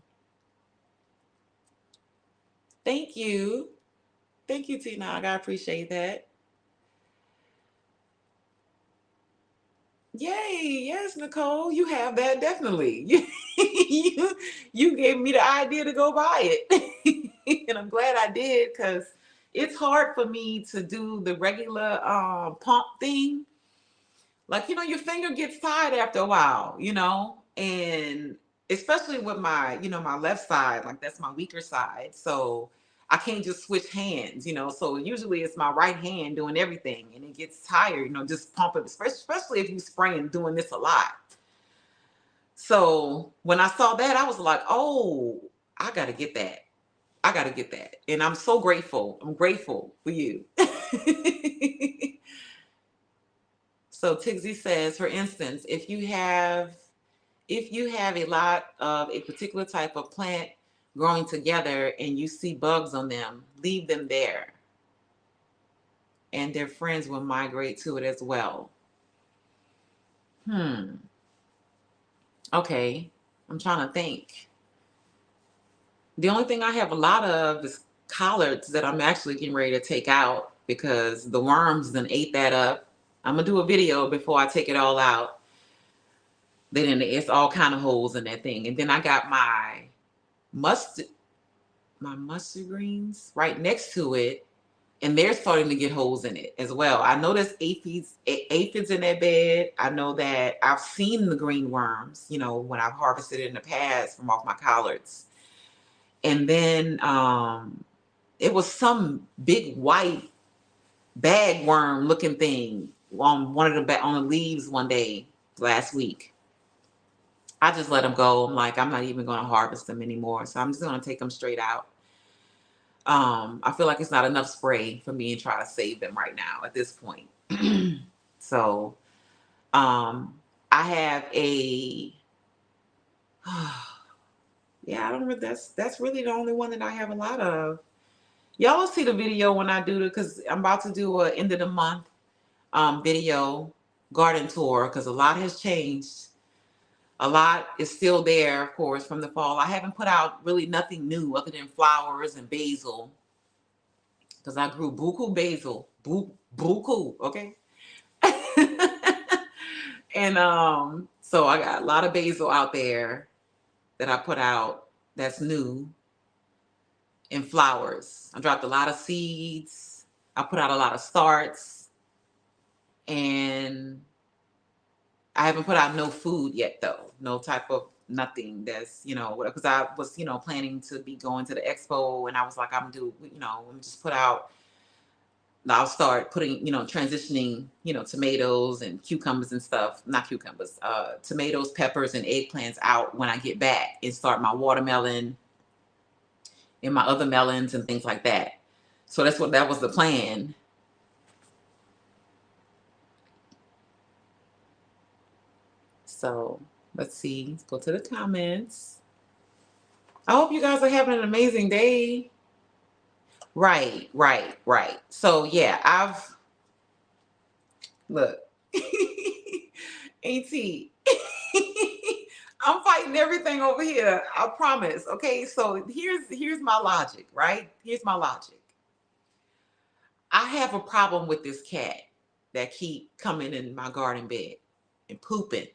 thank you. Thank you, Tina. I appreciate that. Yay. Yes, Nicole, you have that, definitely. You gave me the idea to go buy it. And I'm glad I did, because it's hard for me to do the regular pump thing. Like, your finger gets tired after a while, and especially with my left side, like that's my weaker side. So I can't just switch hands, so usually it's my right hand doing everything, and it gets tired, just pumping, especially if you spraying, doing this a lot. So when I saw that, I was like, oh, I gotta get that. I gotta get that. And I'm so grateful. I'm grateful for you. So Tigsy says, for instance, if you have a lot of a particular type of plant growing together and you see bugs on them, leave them there. And their friends will migrate to it as well. Hmm. Okay. I'm trying to think. The only thing I have a lot of is collards that I'm actually getting ready to take out because the worms then ate that up. I'm gonna do a video before I take it all out. Then it's all kind of holes in that thing. And then I got mustard my mustard greens right next to it, and they're starting to get holes in it as well. I know there's aphids in that bed. I know that I've seen the green worms, when I've harvested it in the past from off my collards. And then it was some big white bagworm looking thing on on the leaves one day last week. I just let them go. I'm like, I'm not even going to harvest them anymore. So I'm just going to take them straight out. I feel like it's not enough spray for me and try to save them right now at this point. So, I have yeah, I don't really, that's really the only one that I have a lot of. Y'all will see the video when I do because I'm about to do a end of the month video garden tour because a lot has changed. A lot is still there, of course, from the fall. I haven't put out really nothing new other than flowers and basil because I grew buku basil, buku, okay? And so I got a lot of basil out there that I put out that's new and flowers. I dropped a lot of seeds. I put out a lot of starts, and I haven't put out no food yet though. No type of nothing that's, because I was, planning to be going to the expo, and I was like, let me just put out, I'll start putting, transitioning, tomatoes and cucumbers and stuff, not cucumbers, tomatoes, peppers, and eggplants out when I get back and start my watermelon and my other melons and things like that. So that was the plan. So let's see. Let's go to the comments. I hope you guys are having an amazing day. Right. So yeah, look. AT. I'm fighting everything over here. I promise. Okay, so here's my logic, right? Here's my logic. I have a problem with this cat that keep coming in my garden bed and pooping,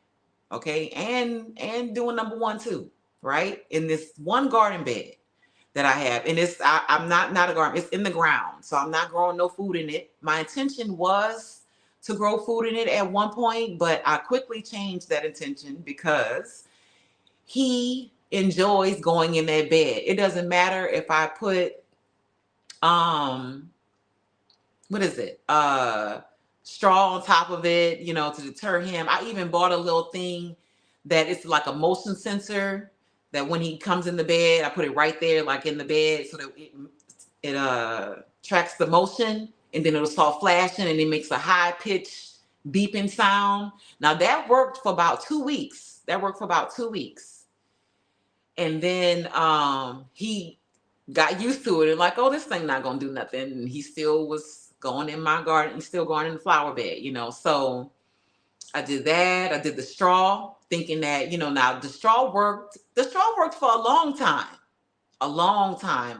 okay, and doing number one too, right? In this one garden bed that I have, and I'm not a garden. It's in the ground, so I'm not growing no food in it. My intention was to grow food in it at one point, but I quickly changed that intention because he enjoys going in that bed. It doesn't matter if I put what is it? Straw on top of it, to deter him. I even bought a little thing that it's like a motion sensor that when he comes in the bed, I put it right there, like in the bed, so that it tracks the motion, and then it'll start flashing and it makes a high pitched beeping sound. Now that worked for about 2 weeks. And then he got used to it and like, oh, this thing not gonna do nothing. And he still was going in my garden. He's still going in the flower bed, So I did that. I did the straw, thinking that, now the straw worked. The straw worked for a long time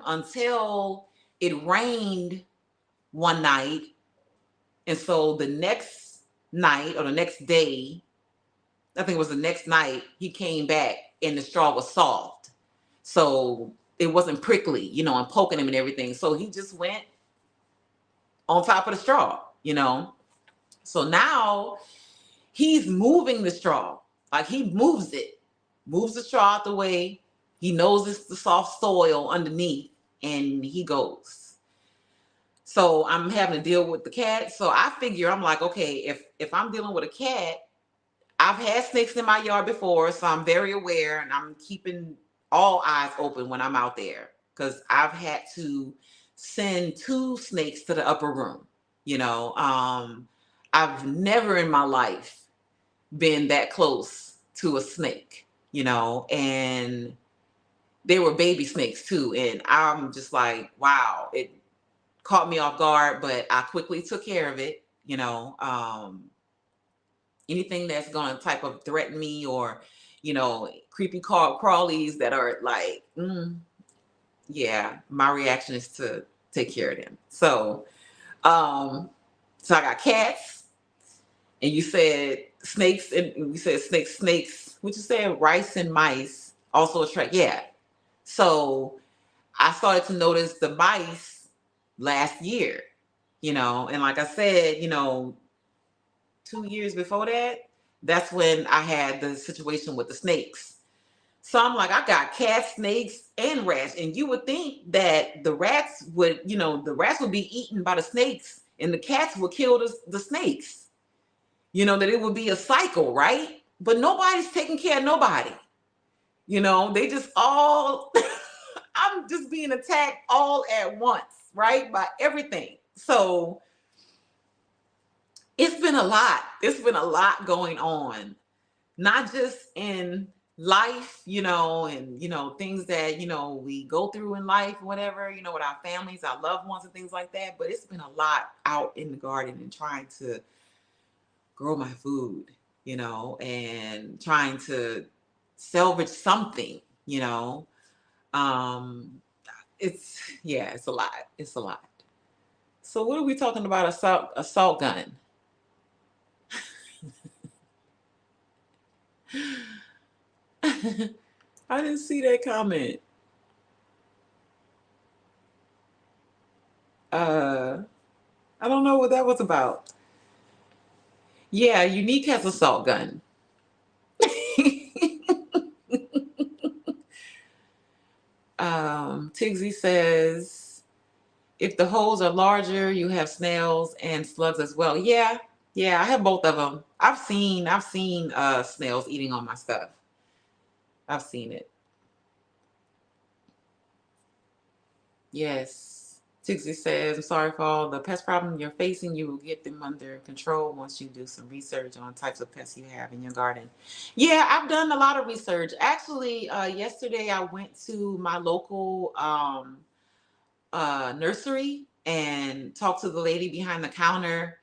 until it rained one night. And so the next night or the next day, I think it was the next night, he came back and the straw was soft. So it wasn't prickly, and poking him and everything. So he just went on top of the straw. So now he's moving the straw. Like he moves the straw out the way. He knows it's the soft soil underneath, and he goes. So I'm having to deal with the cat. So I figure, I'm like, okay, if I'm dealing with a cat, I've had snakes in my yard before, so I'm very aware, and I'm keeping all eyes open when I'm out there, because I've had to send 2 snakes to the upper room. You know, I've never in my life been that close to a snake, and they were baby snakes too. And I'm just like, wow, it caught me off guard, but I quickly took care of it. Anything that's going to type of threaten me, or, creepy crawlies that are like, yeah, my reaction is to take care of them. So I got cats, and you said snakes, and you said snakes. What you said, rice and mice also attract. Yeah. So I started to notice the mice last year, and like I said, 2 years before that, that's when I had the situation with the snakes. So I'm like, I got cats, snakes, and rats. And you would think that the rats would be eaten by the snakes, and the cats would kill the snakes. That it would be a cycle, right? But nobody's taking care of nobody. They just all, I'm just being attacked all at once, right? By everything. So it's been a lot. It's been a lot going on, not just in life, and, things that, we go through in life, whatever, with our families, our loved ones, and things like that. But it's been a lot out in the garden and trying to grow my food, and trying to salvage something, it's a lot. It's a lot. So what are we talking about? Assault gun. I didn't see that comment. I don't know what that was about. Yeah, Unique has a salt gun. Tigsy says, if the holes are larger, you have snails and slugs as well. Yeah, I have both of them. I've seen snails eating on my stuff. I've seen it. Yes. Tixie says, I'm sorry for all the pest problem you're facing. You will get them under control once you do some research on types of pests you have in your garden. Yeah, I've done a lot of research. Actually, yesterday I went to my local nursery and talked to the lady behind the counter.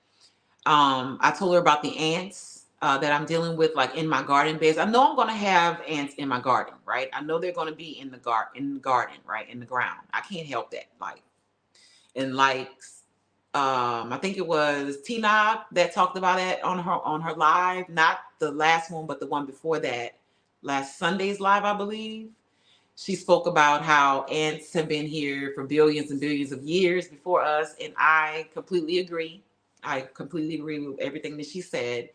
I told her about the ants that I'm dealing with, like in my garden beds. I know I'm going to have ants in my garden, right? I know they're going to be in the garden, right, in the ground. I can't help that. I think it was Tina that talked about it on her live, not the last one, but the one before that, last Sunday's live, I believe. She spoke about how ants have been here for billions and billions of years before us, and I completely agree. I completely agree with everything that she said.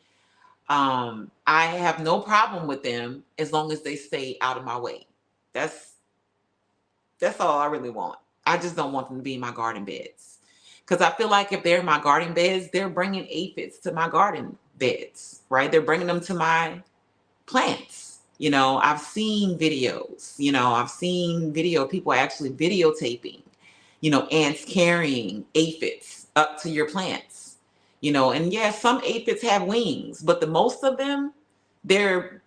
I have no problem with them as long as they stay out of my way. That's all I really want. I just don't want them to be in my garden beds, because I feel like if they're in my garden beds, they're bringing aphids to my garden beds, right? They're bringing them to my plants. I've seen videos. I've seen people actually videotaping, ants carrying aphids up to your plants. And yes, some aphids have wings, but the most of them, they're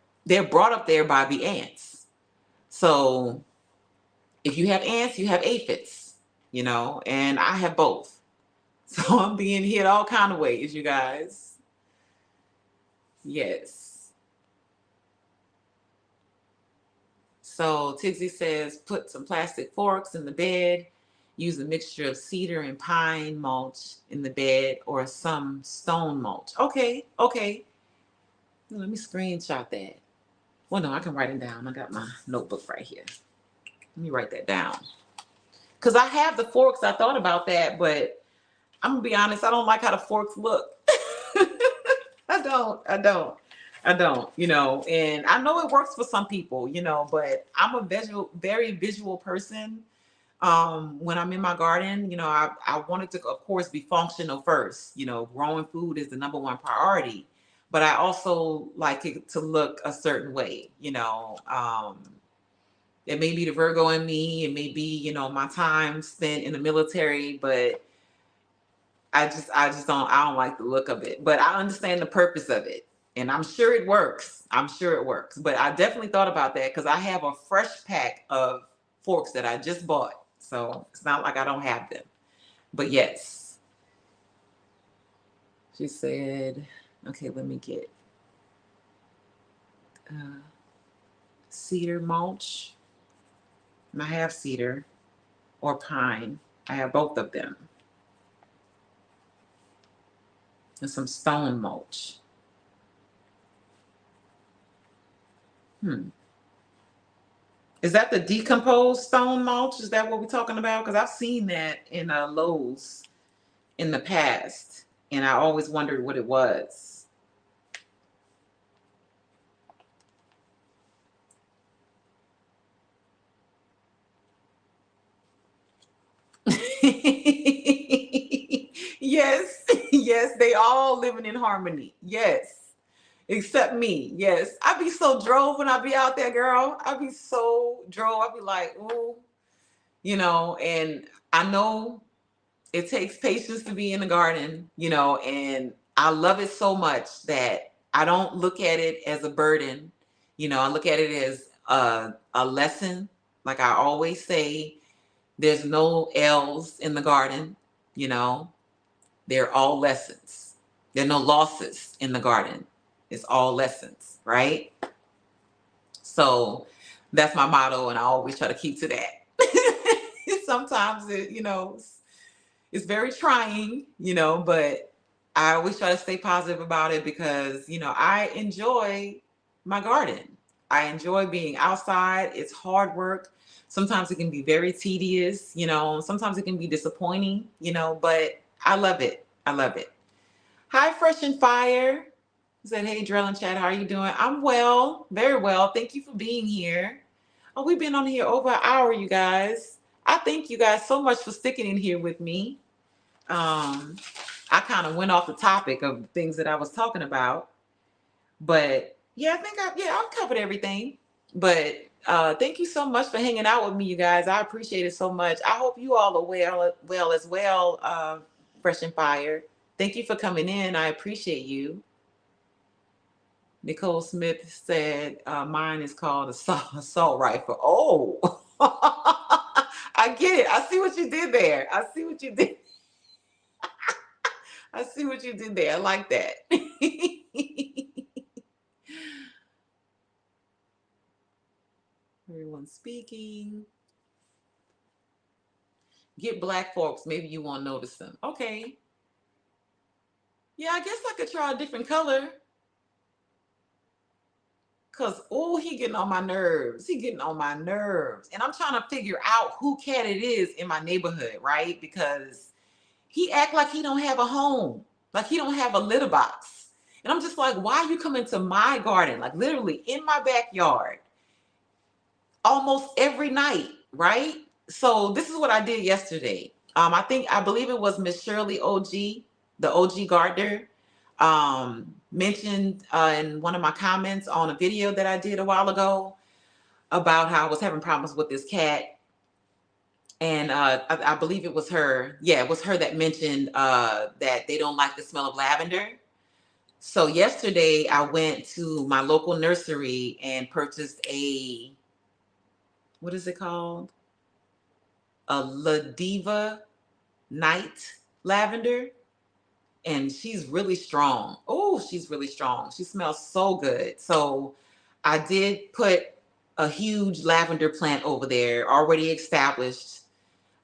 brought up there by the ants. So if you have ants, you have aphids, and I have both. So I'm being hit all kind of ways, you guys. Yes. So Tigsy says, put some plastic forks in the bed, use a mixture of cedar and pine mulch in the bed, or some stone mulch. Okay. Let me screenshot that. Well, no, I can write it down. I got my notebook right here. Let me write that down. Because I have the forks. I thought about that, but I'm going to be honest, I don't like how the forks look. I don't. And I know it works for some people, but I'm a very visual person. When I'm in my garden, I want it to, of course, be functional first. Growing food is the number one priority, but I also like it to look a certain way. It may be the Virgo in me. It may be, my time spent in the military, but I don't like the look of it. But I understand the purpose of it. And I'm sure it works. I'm sure it works. But I definitely thought about that because I have a fresh pack of forks that I just bought. So it's not like I don't have them. But yes. She said, okay, let me get cedar mulch. And I have cedar or pine. I have both of them. And some stone mulch. Is that the decomposed stone mulch? Is that what we're talking about? Because I've seen that in Lowe's in the past, and I always wondered what it was. Yes, yes, they all living in harmony. Yes, except me. Yes, I be so drove when I be out there, girl. I be so drove. I be like, ooh, and I know it takes patience to be in the garden, and I love it so much that I don't look at it as a burden. I look at it as a lesson. Like I always say, there's no L's in the garden, they're all lessons. There are no losses in the garden. It's all lessons, right? So that's my motto, and I always try to keep to that. Sometimes it's very trying, but I always try to stay positive about it because, I enjoy my garden. I enjoy being outside. It's hard work. Sometimes it can be very tedious, sometimes it can be disappointing, but I love it. I love it. Hi, Fresh and Fire. I said, hey, Drill and Chat, how are you doing? I'm well, very well. Thank you for being here. Oh, we've been on here over an hour, you guys. I thank you guys so much for sticking in here with me. I kind of went off the topic of things that I was talking about, but yeah, I think I've covered everything. But thank you so much for hanging out with me, you guys. I appreciate it so much. I hope you all are well as well, Fresh and Fire. Thank you for coming in. I appreciate you. Nicole Smith said, mine is called assault rifle. Oh, I get it. I see what you did there. I see what you did. I see what you did there. I like that. Everyone speaking. Get black forks. Maybe you won't notice them. Okay. Yeah, I guess I could try a different color. Cause he getting on my nerves. He getting on my nerves. And I'm trying to figure out who cat it is in my neighborhood, right? Because he act like he don't have a home. Like he don't have a litter box. And I'm just like, why are you coming to my garden? Like literally in my backyard almost every night, right? So this is what I did yesterday. I believe it was Miss Shirley OG, the OG gardener, mentioned in one of my comments on a video that I did a while ago about how I was having problems with this cat. And I believe it was her. Yeah, it was her that mentioned that they don't like the smell of lavender. So yesterday I went to my local nursery and purchased what is it called? A La Diva Night lavender. And she's really strong. Oh, she's really strong. She smells so good. So I did put a huge lavender plant over there, already established.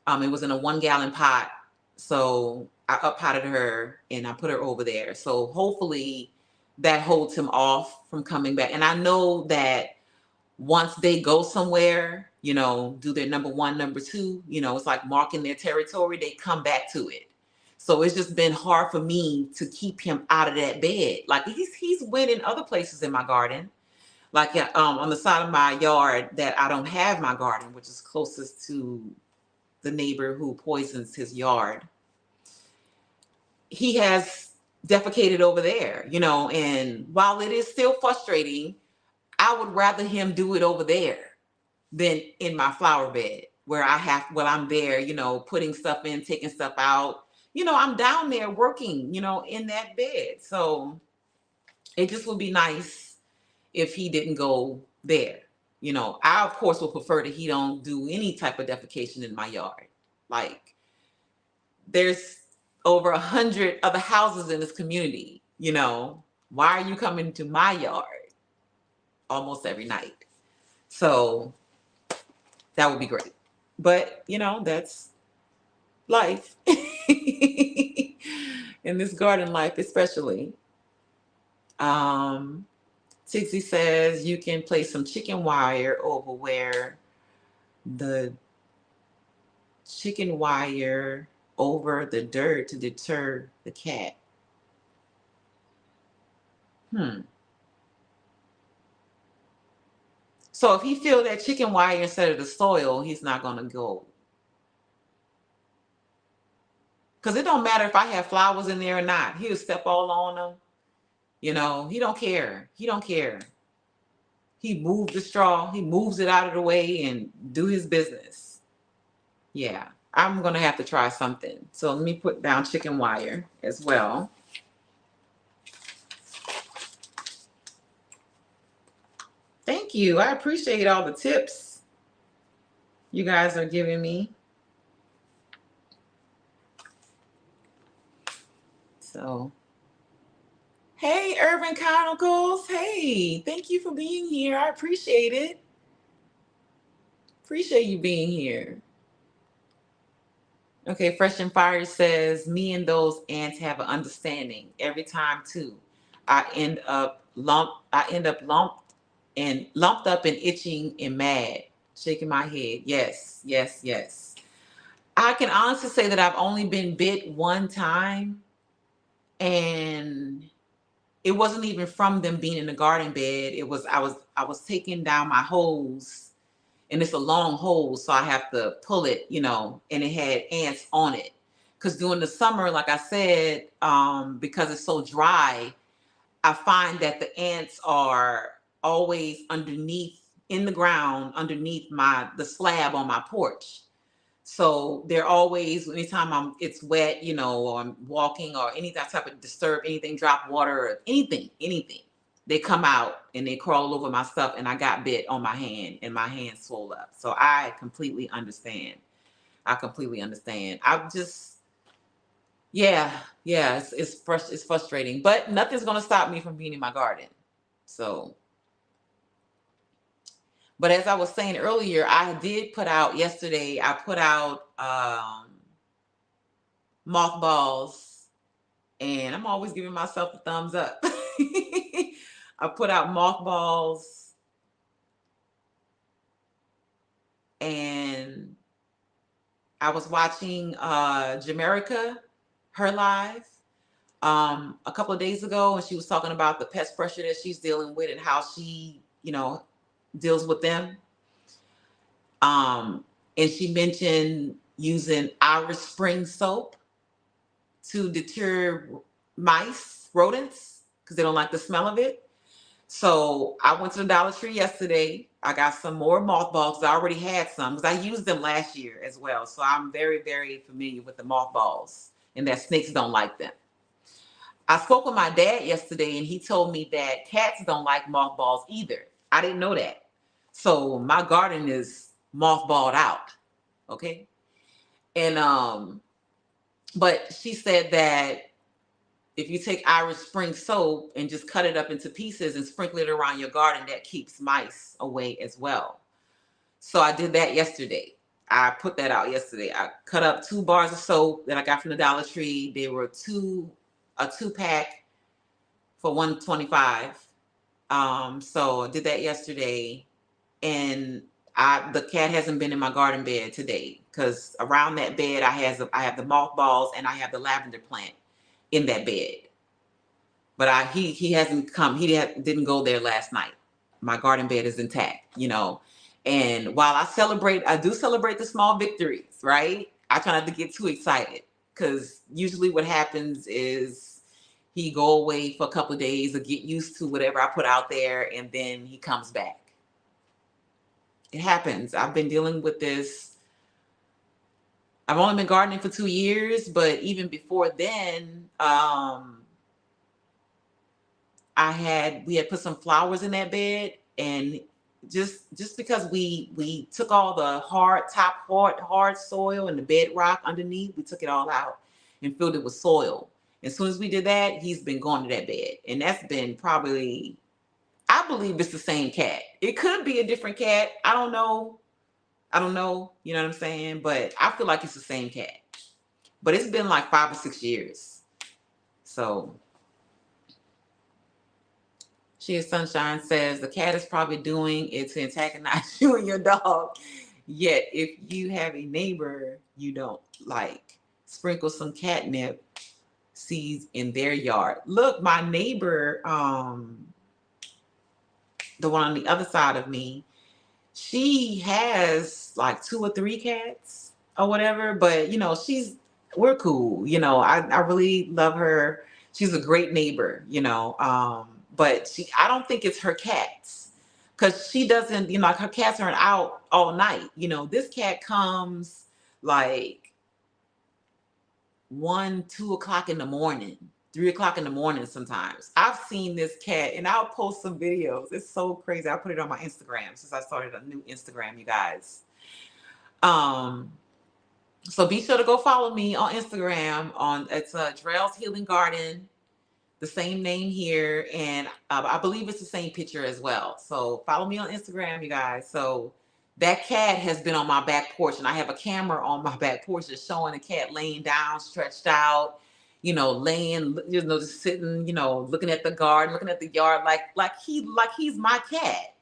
It was in a 1-gallon pot. So I up-potted her and I put her over there. So hopefully that holds him off from coming back. And I know that once they go somewhere, do their number one, number two, it's like marking their territory, they come back to it. So it's just been hard for me to keep him out of that bed. Like he's went in other places in my garden, like on the side of my yard that I don't have my garden, which is closest to the neighbor who poisons his yard. He has defecated over there, and while it is still frustrating, I would rather him do it over there, than in my flower bed where I'm there, putting stuff in, taking stuff out. I'm down there working, in that bed. So it just would be nice if he didn't go there. I of course would prefer that he don't do any type of defecation in my yard. Like, there's over 100 other houses in this community. Why are you coming to my yard almost every night? So that would be great. But that's life. In this garden life especially. Tixie says you can place some chicken wire over where the chicken wire over the dirt to deter the cat. So if he feel that chicken wire instead of the soil, he's not going to go. Because it don't matter if I have flowers in there or not. He'll step all on them. He don't care. He don't care. He moved the straw. He moves it out of the way and do his business. Yeah, I'm going to have to try something. So let me put down chicken wire as well. Thank you. I appreciate all the tips you guys are giving me. So, hey, Urban Chronicles. Hey, thank you for being here. I appreciate it. Appreciate you being here. Okay, Fresh and Fire says, me and those ants have an understanding every time too. I end up lumped up and itching and mad, shaking my head. Yes, yes, yes. I can honestly say that I've only been bit one time, and it wasn't even from them being in the garden bed. It was I was taking down my hose, and it's a long hose, so I have to pull it, and it had ants on it. Because during the summer, like I said, because it's so dry, I find that the ants are always underneath in the ground, underneath the slab on my porch. So they're always, anytime it's wet, or I'm walking or any type of anything, drop water or anything, they come out and they crawl over my stuff, and I got bit on my hand and my hand swelled up. So I completely understand. I'm just, it's frustrating, but nothing's going to stop me from being in my garden. So, but as I was saying earlier, I did put out yesterday, mothballs, and I'm always giving myself a thumbs up. I put out mothballs, and I was watching Jamerica, her live, a couple of days ago, and she was talking about the pest pressure that she's dealing with and how she, deals with them. And she mentioned using Irish Spring soap to deter mice, rodents, because they don't like the smell of it. So I went to the Dollar Tree yesterday. I got some more mothballs. I already had some because I used them last year as well. So I'm very, very familiar with the mothballs, and that snakes don't like them. I spoke with my dad yesterday, and he told me that cats don't like mothballs either. I didn't know that. So my garden is mothballed out. Okay. And but she said that if you take Irish Spring soap and just cut it up into pieces and sprinkle it around your garden, that keeps mice away as well. So I did that yesterday. I put that out yesterday. I cut up 2 bars of soap that I got from the Dollar Tree. They were a 2-pack for $1.25. So I did that yesterday, and the cat hasn't been in my garden bed today because around that bed I have the mothballs and I have the lavender plant in that bed. But he hasn't come. He didn't go there last night. My garden bed is intact, And while I do celebrate the small victories, right? I try not to get too excited, because usually what happens is he go away for a couple of days or get used to whatever I put out there, and then he comes back. It happens. I've been dealing with this. I've only been gardening for 2 years, but even before then, we had put some flowers in that bed, and just because we took all the hard soil and the bedrock underneath, we took it all out and filled it with soil. As soon as we did that, he's been going to that bed, and that's been probably, I believe it's the same cat. It could be a different cat. I don't know. I don't know. You know what I'm saying? But I feel like it's the same cat. But it's been like 5 or 6 years. So She is Sunshine says the cat is probably doing it to antagonize you and your dog. Yet if you have a neighbor you don't like, sprinkle some catnip seeds in their yard. Look, my neighbor, the one on the other side of me, she has like 2 or 3 cats or whatever, but we're cool. I really love her. She's a great neighbor, but I don't think it's her cats, because she doesn't, like, her cats aren't out all night. This cat comes like 1, 2 o'clock in the morning, 3 o'clock in the morning sometimes. I've seen this cat, and I'll post some videos. It's so crazy. I'll put it on my Instagram, since I started a new Instagram, you guys. So be sure to go follow me on Instagram. It's Drell's Healing Garden, the same name here, and I believe it's the same picture as well. So follow me on Instagram, you guys. So that cat has been on my back porch, and I have a camera on my back porch that's showing the cat laying down, stretched out, laying, just sitting, looking at the garden, looking at the yard, like he's my cat.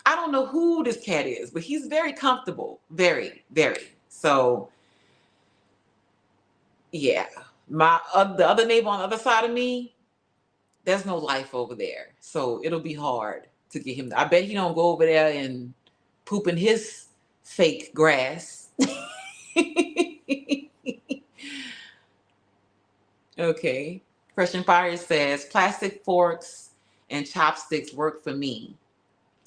I don't know who this cat is, but he's very comfortable, very, very. So yeah, the other neighbor on the other side of me, there's no life over there, so it'll be hard to get him. I bet he don't go over there and poop in his fake grass. Okay. Fresh and Fire says plastic forks and chopsticks work for me.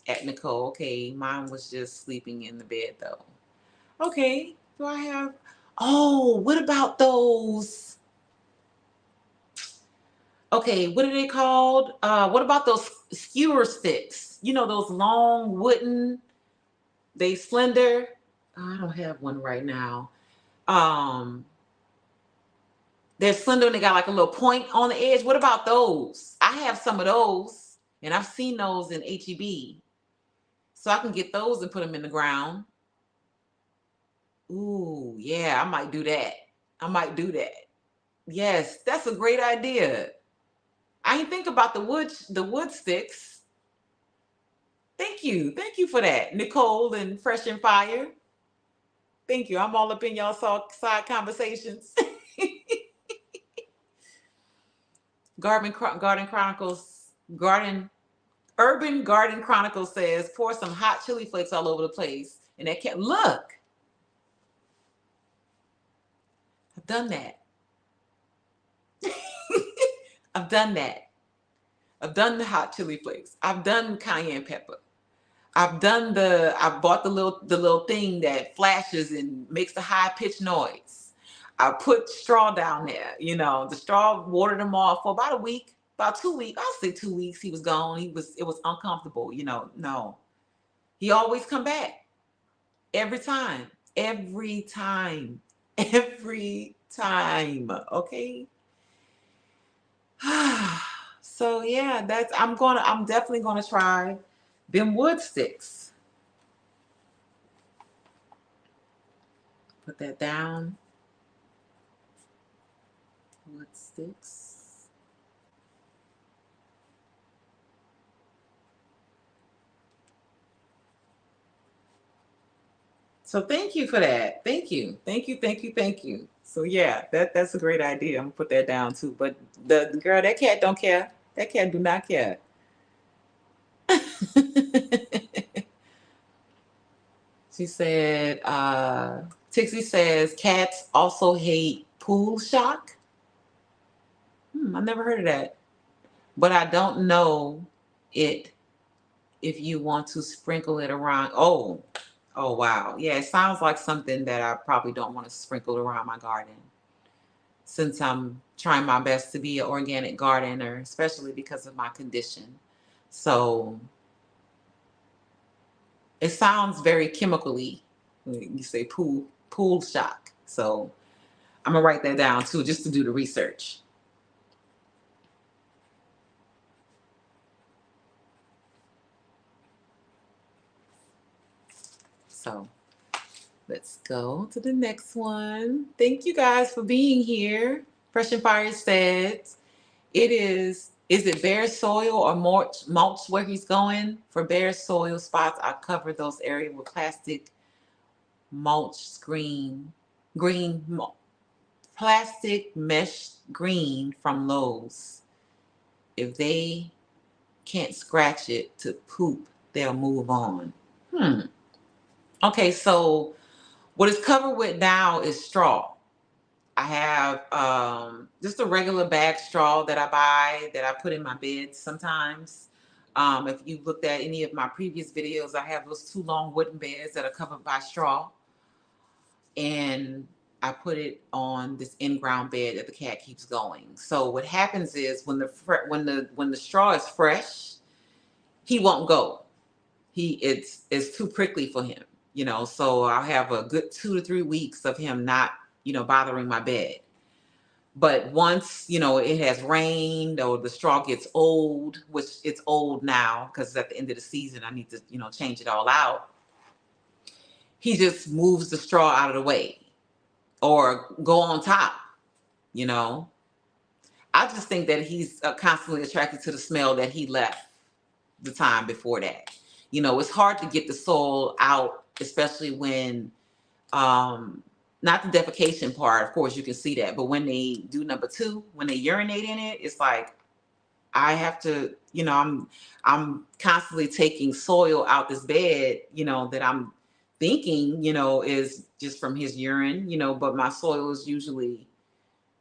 At Nicole. Okay, mine was just sleeping in the bed though. Okay. Do I have? Oh, what about those? Okay, what are they called? What about those skewer sticks? Those long wooden, they slender. I don't have one right now. They're slender and they got like a little point on the edge. What about those? I have some of those, and I've seen those in HEB. So I can get those and put them in the ground. Ooh, yeah, I might do that. I might do that. Yes, that's a great idea. I didn't think about the wood sticks. Thank you. Thank you for that, Nicole and Fresh and Fire. Thank you. I'm all up in y'all side conversations. Urban Garden Chronicles says, pour some hot chili flakes all over the place. And that cat, look. I've done that. I've done that. I've done the hot chili flakes. I've done cayenne pepper. I bought the little thing that flashes and makes the high pitched noise. I put straw down there, the straw, watered him off for about a week, about 2 weeks. I'll say 2 weeks. He was gone. It was uncomfortable, no. He always come back. Every time. Every time. Every time. Okay. So yeah, I'm definitely gonna try them wood sticks. Put that down. Wood sticks. So thank you for that. Thank you. Thank you. Thank you. Thank you. So yeah, that's a great idea. I'm gonna put that down too. But the girl, that cat don't care. That cat do not care. She said, Tixie says cats also hate pool shock. I never heard of that. But I don't know it if you want to sprinkle it around. Oh, wow. Yeah, it sounds like something that I probably don't want to sprinkle around my garden, since I'm trying my best to be an organic gardener, especially because of my condition. So it sounds very chemically. You say pool shock. So I'm gonna write that down too, just to do the research. So let's go to the next one. Thank you guys for being here. Fresh and Fire says it is it bare soil or mulch where he's going? For bare soil spots, I cover those areas with plastic mulch green plastic mesh green from Lowe's. If they can't scratch it to poop, they'll move on. Okay, so what it's covered with now is straw. I have just a regular bag straw that I buy that I put in my beds sometimes. If you looked at any of my previous videos, I have those 2 long wooden beds that are covered by straw. And I put it on this in-ground bed that the cat keeps going. So what happens is when the straw is fresh, he won't go. It's too prickly for him, So I'll have a good 2 to 3 weeks of him not, bothering my bed. But once, it has rained or the straw gets old, which it's old now because at the end of the season, I need to, change it all out. He just moves the straw out of the way or go on top, I just think that he's constantly attracted to the smell that he left the time before that. It's hard to get the soil out, especially when, not the defecation part, of course, you can see that. But when they do number 2, when they urinate in it, it's like, I have to, I'm constantly taking soil out this bed, that I'm thinking, is just from his urine, but my soil is usually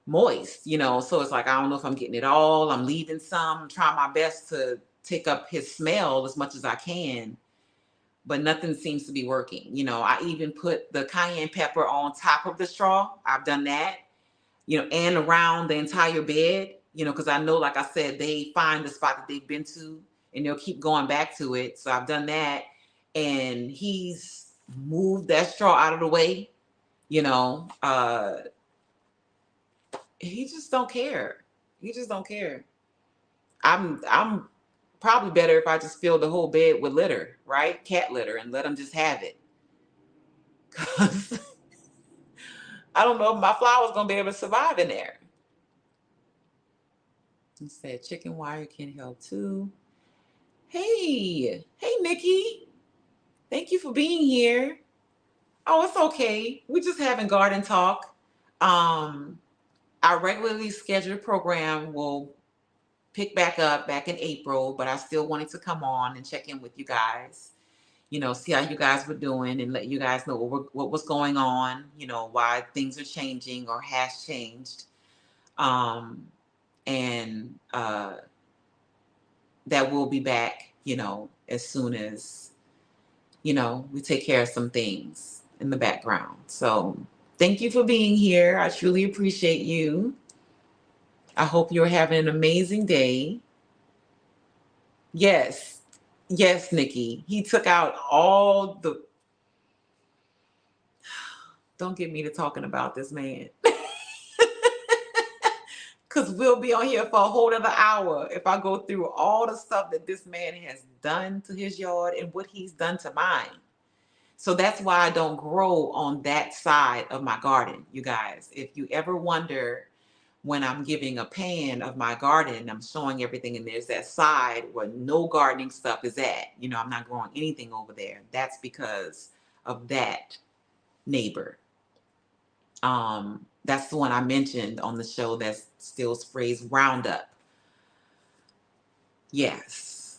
moist, so it's like, I don't know if I'm getting it all. I'm leaving some. I'm trying my best to take up his smell as much as I can, but nothing seems to be working. I even put the cayenne pepper on top of the straw. I've done that, and around the entire bed, because I know, like I said, they find the spot that they've been to and they'll keep going back to it. So I've done that, and he's moved that straw out of the way, he just don't care. He just don't care. I'm probably better if I just fill the whole bed with litter, right? Cat litter, and let him just have it. Cause I don't know if my flower's gonna be able to survive in there. He said chicken wire can help too. Hey, Nikki. Thank you for being here. Oh, it's okay. We're just having garden talk. Our regularly scheduled program will pick back up back in April, but I still wanted to come on and check in with you guys, see how you guys were doing and let you guys know what was going on, why things are changing or has changed. And that we'll be back, as soon as, we take care of some things in the background. So thank you for being here. I truly appreciate you. I hope you're having an amazing day. Yes. Yes, Nikki. He took out all the... Don't get me to talking about this man. Because we'll be on here for a whole other hour if I go through all the stuff that this man has done to his yard and what he's done to mine. So that's why I don't grow on that side of my garden, you guys. If you ever wonder, when I'm giving a pan of my garden, I'm showing everything, and there's that side where no gardening stuff is at. I'm not growing anything over there. That's because of that neighbor. That's the one I mentioned on the show that still sprays Roundup. Yes,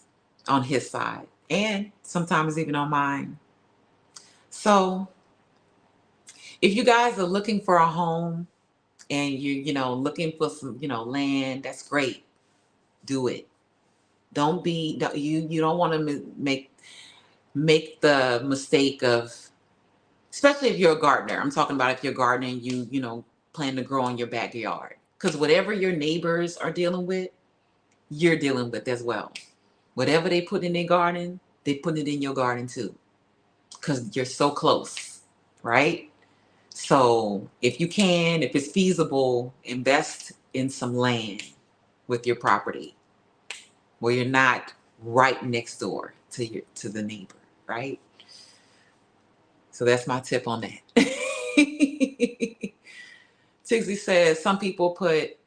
on his side, and sometimes even on mine. So if you guys are looking for a home and you're, looking for some, land, that's great. Do it. You don't want to make the mistake of, especially if you're a gardener. I'm talking about if you're gardening, plan to grow in your backyard. Because whatever your neighbors are dealing with, you're dealing with as well. Whatever they put in their garden, they put it in your garden too. Because you're so close, right? So if you can, if it's feasible, invest in some land with your property where you're not right next door to the neighbor, right? So that's my tip on that. Tixie says some people put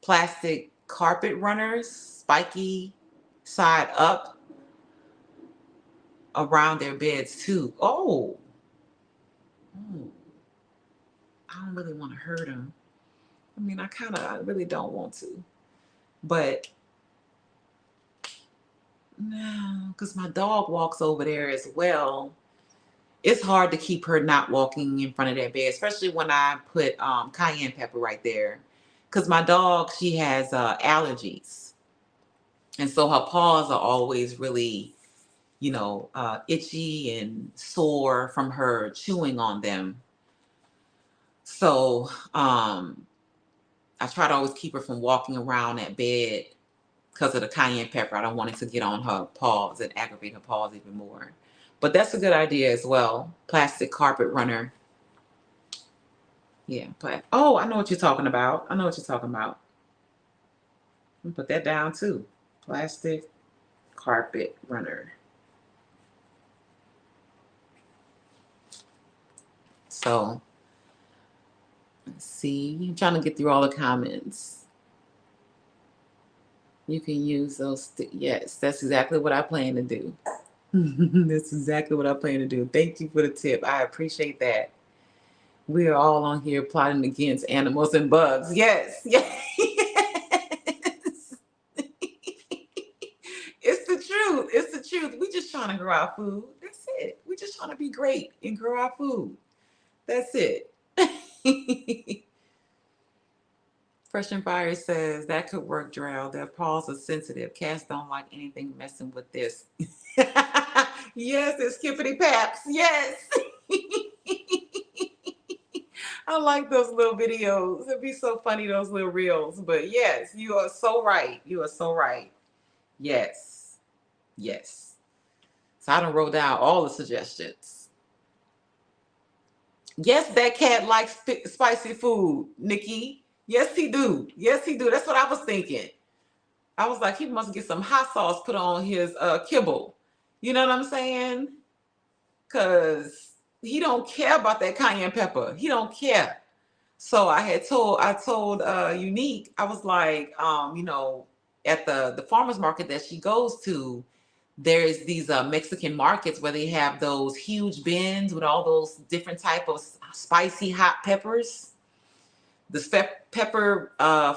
plastic carpet runners, spiky side up around their beds too. Oh, I don't really want to hurt them. I mean, I really don't want to, but no, because my dog walks over there as well. It's hard to keep her not walking in front of that bed, especially when I put cayenne pepper right there. Because my dog, she has allergies. And so her paws are always really, itchy and sore from her chewing on them. So I try to always keep her from walking around that bed because of the cayenne pepper. I don't want it to get on her paws and aggravate her paws even more. But that's a good idea as well. Plastic carpet runner. Yeah. Oh, I know what you're talking about. I know what you're talking about. Put that down too. Plastic carpet runner. So let's see. I'm trying to get through all the comments. You can use those. Yes, that's exactly what I plan to do. That's exactly what I plan to do. Thank you for the tip. I appreciate that. We are all on here plotting against animals and bugs. Yes, yes. It's the truth. It's the truth. We just trying to grow our food. That's it. We just trying to be great and grow our food. That's it. Fresh and Fire says that could work, Drell. Their paws are sensitive. Cats don't like anything messing with this. Yes, it's skippity paps. Yes. I like those little videos. It'd be so funny, those little reels. But yes, you are so right. You are so right. Yes. Yes. So I done wrote down all the suggestions. Yes, that cat likes spicy food, Nikki. Yes, he do. Yes, he do. That's what I was thinking. I was like, he must get some hot sauce put on his kibble. You know what I'm saying? Because he don't care about that cayenne pepper. He don't care. So I told Unique, I was like, at the farmer's market that she goes to, there's these Mexican markets where they have those huge bins with all those different type of spicy hot peppers, the pepper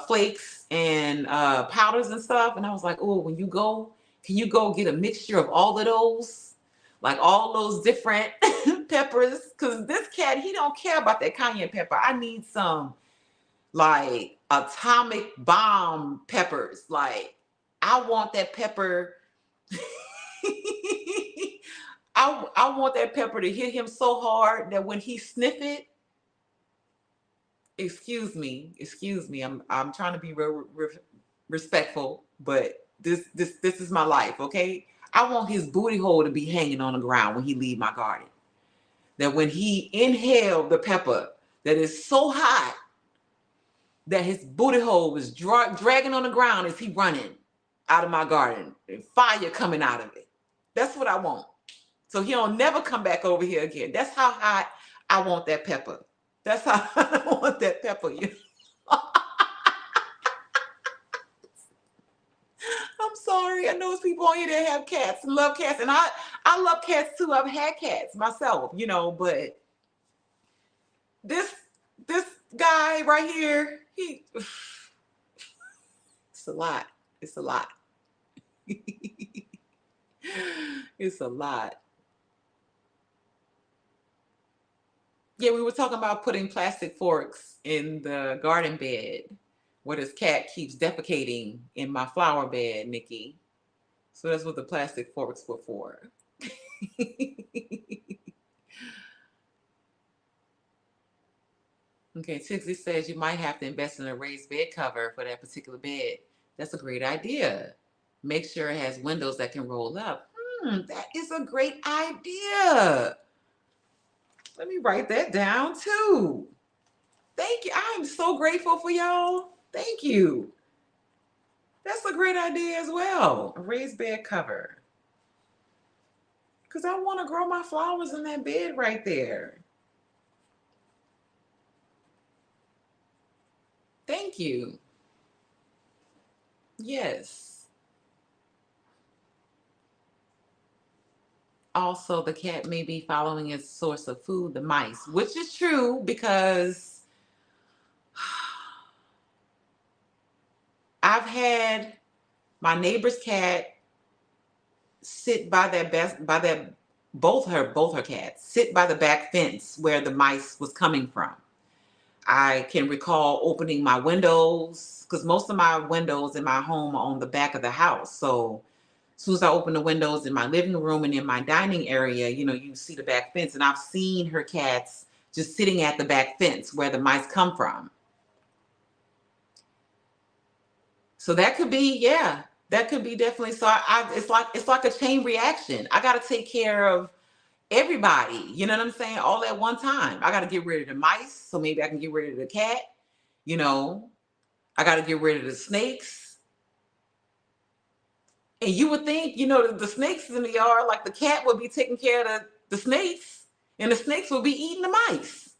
flakes and powders and stuff. And I was like, oh, when you go, can you go get a mixture of all of those? Like all those different peppers? Because this cat, he don't care about that cayenne pepper. I need some like atomic bomb peppers. Like I want that pepper. I want that pepper to hit him so hard that when he sniff it, excuse me, I'm trying to be respectful, but this is my life, okay? I want his booty hole to be hanging on the ground when he leave my garden. That when he inhale the pepper that is so hot that his booty hole is dragging on the ground as he running out of my garden and fire coming out of it. That's what I want. So he'll never come back over here again. That's how hot I want that pepper. That's how I want that pepper. I'm sorry. I know there's people on here that have cats and love cats. And I love cats too. I've had cats myself, but this guy right here, it's a lot. It's a lot. It's a lot. Yeah, we were talking about putting plastic forks in the garden bed where this cat keeps defecating in my flower bed, Nikki. So that's what the plastic forks were for. Okay, Tixie says you might have to invest in a raised bed cover for that particular bed. That's a great idea. Make sure it has windows that can roll up. That is a great idea. Let me write that down too. Thank you. I'm so grateful for y'all. Thank you. That's a great idea as well. A raised bed cover. Because I want to grow my flowers in that bed right there. Thank you. Yes. Also, the cat may be following its source of food, the mice, which is true because I've had my neighbor's cat sit by that both her cats sit by the back fence where the mice was coming from. I can recall opening my windows because most of my windows in my home are on the back of the house. So as soon as I open the windows in my living room and in my dining area, you see the back fence. And I've seen her cats just sitting at the back fence where the mice come from. So that could be, yeah, that could be definitely. So it's like a chain reaction. I got to take care of everybody. You know what I'm saying? All at one time. I got to get rid of the mice, so maybe I can get rid of the cat. I got to get rid of the snakes. And you would think, the snakes in the yard, like the cat would be taking care of the snakes, and the snakes would be eating the mice.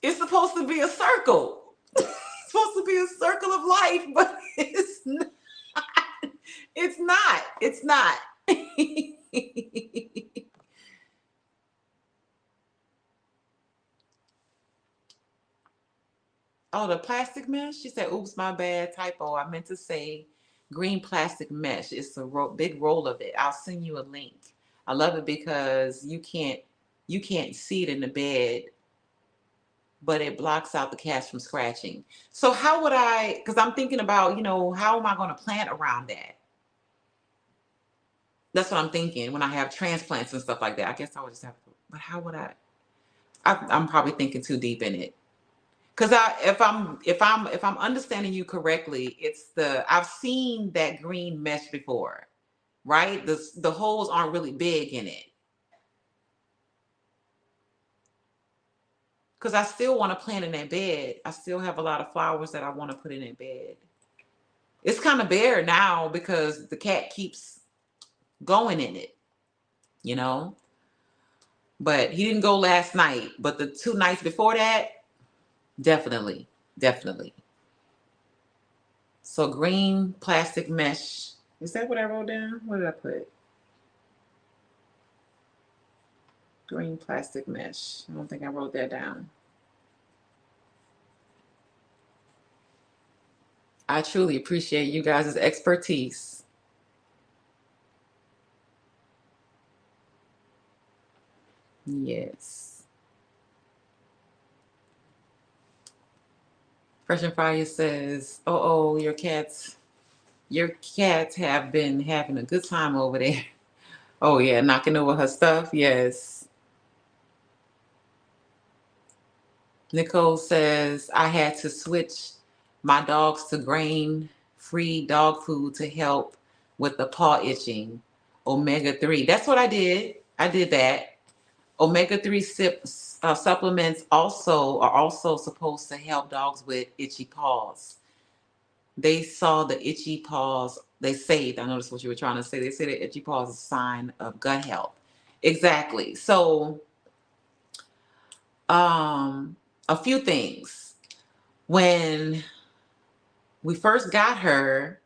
It's supposed to be a circle. It's supposed to be a circle of life, but it's not. It's not. It's not. Oh, the plastic mesh? She said, oops, my bad, typo. I meant to say green plastic mesh. It's a big roll of it. I'll send you a link. I love it because you can't see it in the bed, but it blocks out the cats from scratching. So how would because I'm thinking about, how am I going to plant around that? That's what I'm thinking when I have transplants and stuff like that. I guess I would just have to, but how would I'm probably thinking too deep in it. Because if I'm understanding you correctly, I've seen that green mesh before, right? The holes aren't really big in it. Because I still want to plant in that bed. I still have a lot of flowers that I want to put in that bed. It's kind of bare now because the cat keeps going in it, you know. But he didn't go last night. But the 2 nights before that, definitely, definitely. So green plastic mesh. Is that what I wrote down? What did I put? Green plastic mesh. I don't think I wrote that down. I truly appreciate you guys' expertise. Yes. Fresh and Fire says, oh, your cats have been having a good time over there. Oh yeah, knocking over her stuff. Yes. Nicole says, I had to switch my dogs to grain-free dog food to help with the paw itching. Omega-3. That's what I did. I did that. Omega-3 supplements are also supposed to help dogs with itchy paws. They saw the itchy paws. They say, I noticed what you were trying to say. They say that itchy paws is a sign of gut health. Exactly. So, um, a few things. When we first got her,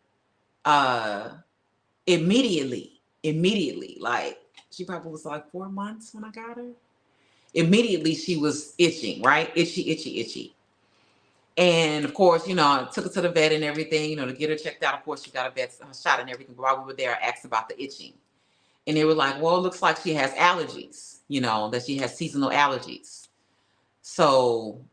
uh, immediately, like she probably was like 4 months when I got her. Immediately she was itching, right? Itchy, itchy, itchy. And of course, I took her to the vet and everything, to get her checked out. Of course, she got a vet shot and everything. But while we were there, I asked about the itching. And they were like, well, it looks like she has allergies, that she has seasonal allergies. So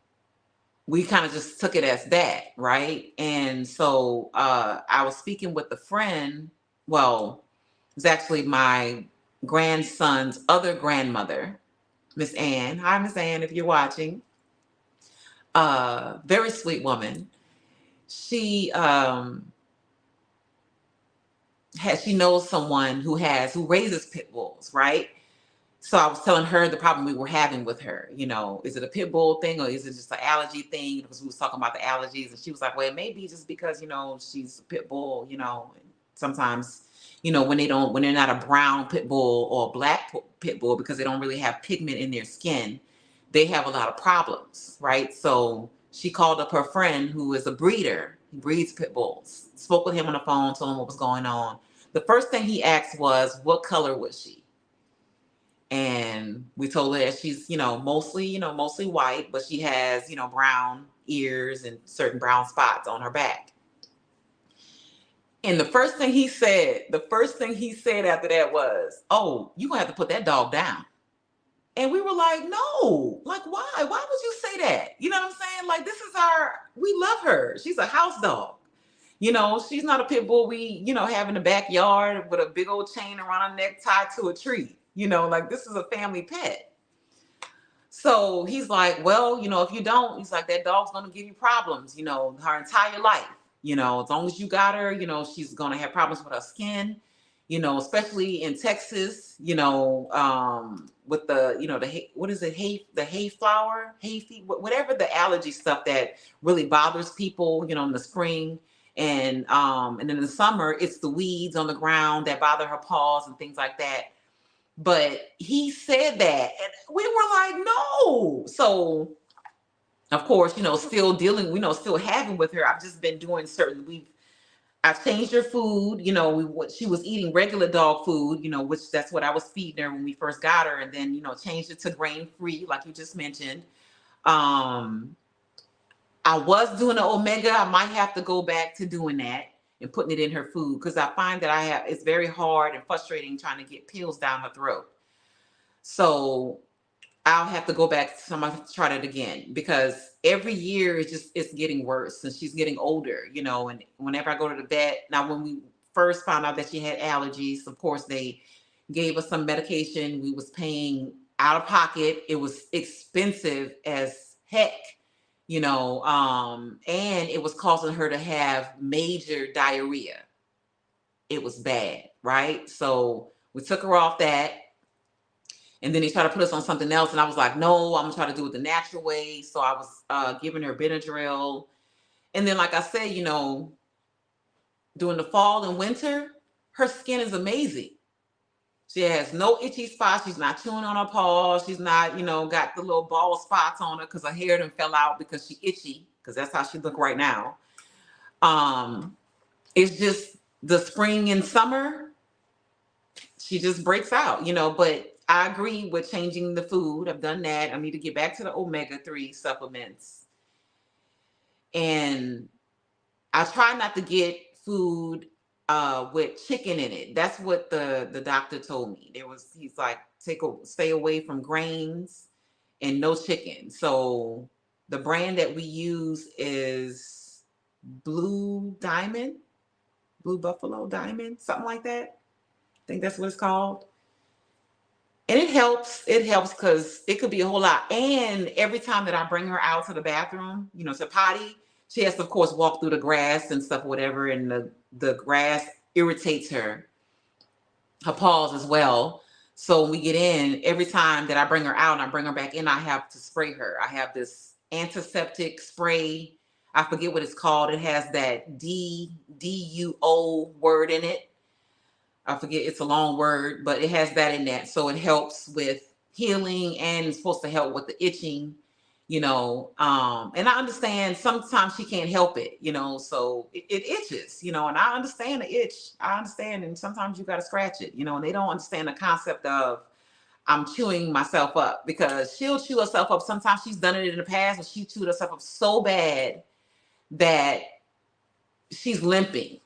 we kind of just took it as that, right? And so I was speaking with a friend. Well, it's actually my grandson's other grandmother, Miss Ann. Hi, Miss Ann, if you're watching. Very sweet woman. She she knows someone who raises pit bulls, right? So I was telling her the problem we were having with her. Is it a pit bull thing or is it just an allergy thing? Because we was talking about the allergies, and she was like, "Well, it may be just because she's a pit bull. And sometimes, when they're not a brown pit bull or a black pit bull, because they don't really have pigment in their skin, they have a lot of problems, right?" So she called up her friend who is a breeder. He breeds pit bulls. Spoke with him on the phone, told him what was going on. The first thing he asked was, "What color was she?" And we told her that she's, mostly white, but she has, brown ears and certain brown spots on her back. And the first thing he said after that was, "Oh, you're gonna have to put that dog down." And we were like, "No, like, why? Why would you say that?" You know what I'm saying? Like, we love her. She's a house dog. She's not a pit bull have in the backyard with a big old chain around her neck tied to a tree. Like, this is a family pet. So he's like, "Well, if you don't," he's like, "that dog's going to give you problems, her entire life. As long as you got her, she's going to have problems with her skin, especially in Texas, with what is it? The hay flower, whatever the allergy stuff that really bothers people, in the spring. And in the summer, it's the weeds on the ground that bother her paws and things like that." But he said that, and we were like, "No." So, of course, still having with her. I've just been doing I've changed her food. She was eating regular dog food, which that's what I was feeding her when we first got her. And then, changed it to grain free, like you just mentioned. I was doing the omega. I might have to go back to doing that and putting it in her food, because I find that it's very hard and frustrating trying to get pills down her throat. So I'll have to go back. So I'm gonna try it again, because every year it's getting worse, and she's getting older, and whenever I go to the vet. Now, when we first found out that she had allergies, of course they gave us some medication. We was paying out of pocket. It was expensive as heck, and it was causing her to have major diarrhea. It was bad, right? So we took her off that. And then they tried to put us on something else. And I was like, "No, I'm going to try to do it the natural way." So I was giving her Benadryl. And then, like I said, during the fall and winter, her skin is amazing. She has no itchy spots. She's not chewing on her paws. She's not, got the little bald spots on her because her hair done fell out because she itchy, because that's how she look right now. It's just the spring and summer, she just breaks out, but I agree with changing the food. I've done that. I need to get back to the omega-3 supplements. And I try not to get food with chicken in it. That's what the doctor told me. He's like, stay away from grains and no chicken. So the brand that we use is Blue Buffalo Diamond, something like that. I think that's what it's called. And it helps. It helps because it could be a whole lot. And every time that I bring her out to the bathroom, to potty, she has to, of course, walk through the grass and stuff, whatever. And the grass irritates her paws as well. So when we get in, every time that I bring her out and I bring her back in, I have to spray her. I have this antiseptic spray. I forget what it's called. It has that DUO word in it. I forget, it's a long word, but it has that in that. So it helps with healing, and it's supposed to help with the itching, and I understand sometimes she can't help it, so it itches, and I understand the itch. I understand. And sometimes you got to scratch it, and they don't understand the concept of I'm chewing myself up, because she'll chew herself up. Sometimes she's done it in the past, and she chewed herself up so bad that she's limping,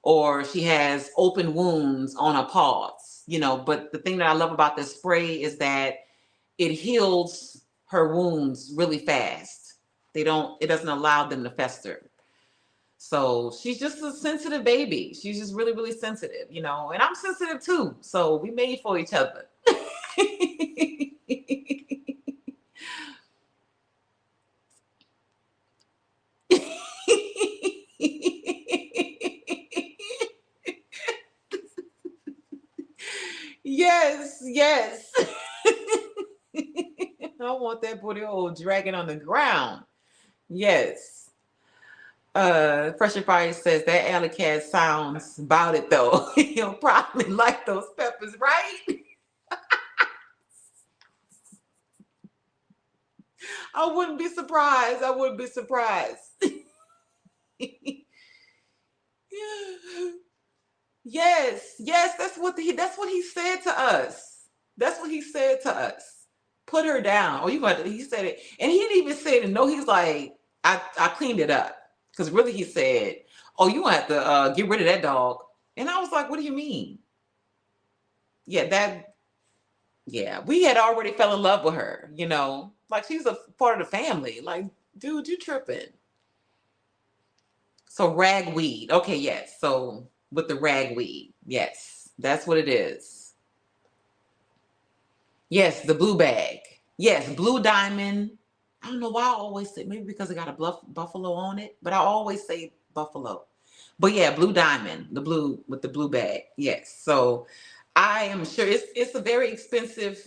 or she has open wounds on her paws, but the thing that I love about this spray is that it heals her wounds really fast. It doesn't allow them to fester. So she's just a sensitive baby. She's just really, really sensitive, you know, and I'm sensitive too. So we made for each other. Yes, yes. I want that booty hole dragging on the ground. Yes. Fresh and Fire says that alley cat sounds about it though. He'll probably like those peppers, right? I wouldn't be surprised. I wouldn't be surprised. Yes, yes, that's what he said to us. That's what he said to us. Put her down. Oh, you got to, he said it. And he didn't even say it. No, he's like, I cleaned it up. Because really he said, oh, you have to get rid of that dog. And I was like, what do you mean? Yeah, we had already fell in love with her, you know. Like she's a part of the family. Like, dude, you tripping. So ragweed. Okay, yes. So with the ragweed. Yes, that's what it is. Yes, the blue bag. Yes, blue diamond. I don't know why I always say, maybe because it got a buffalo on it, but I always say buffalo. But yeah, blue diamond, the blue with the blue bag. Yes. So I am sure it's a very expensive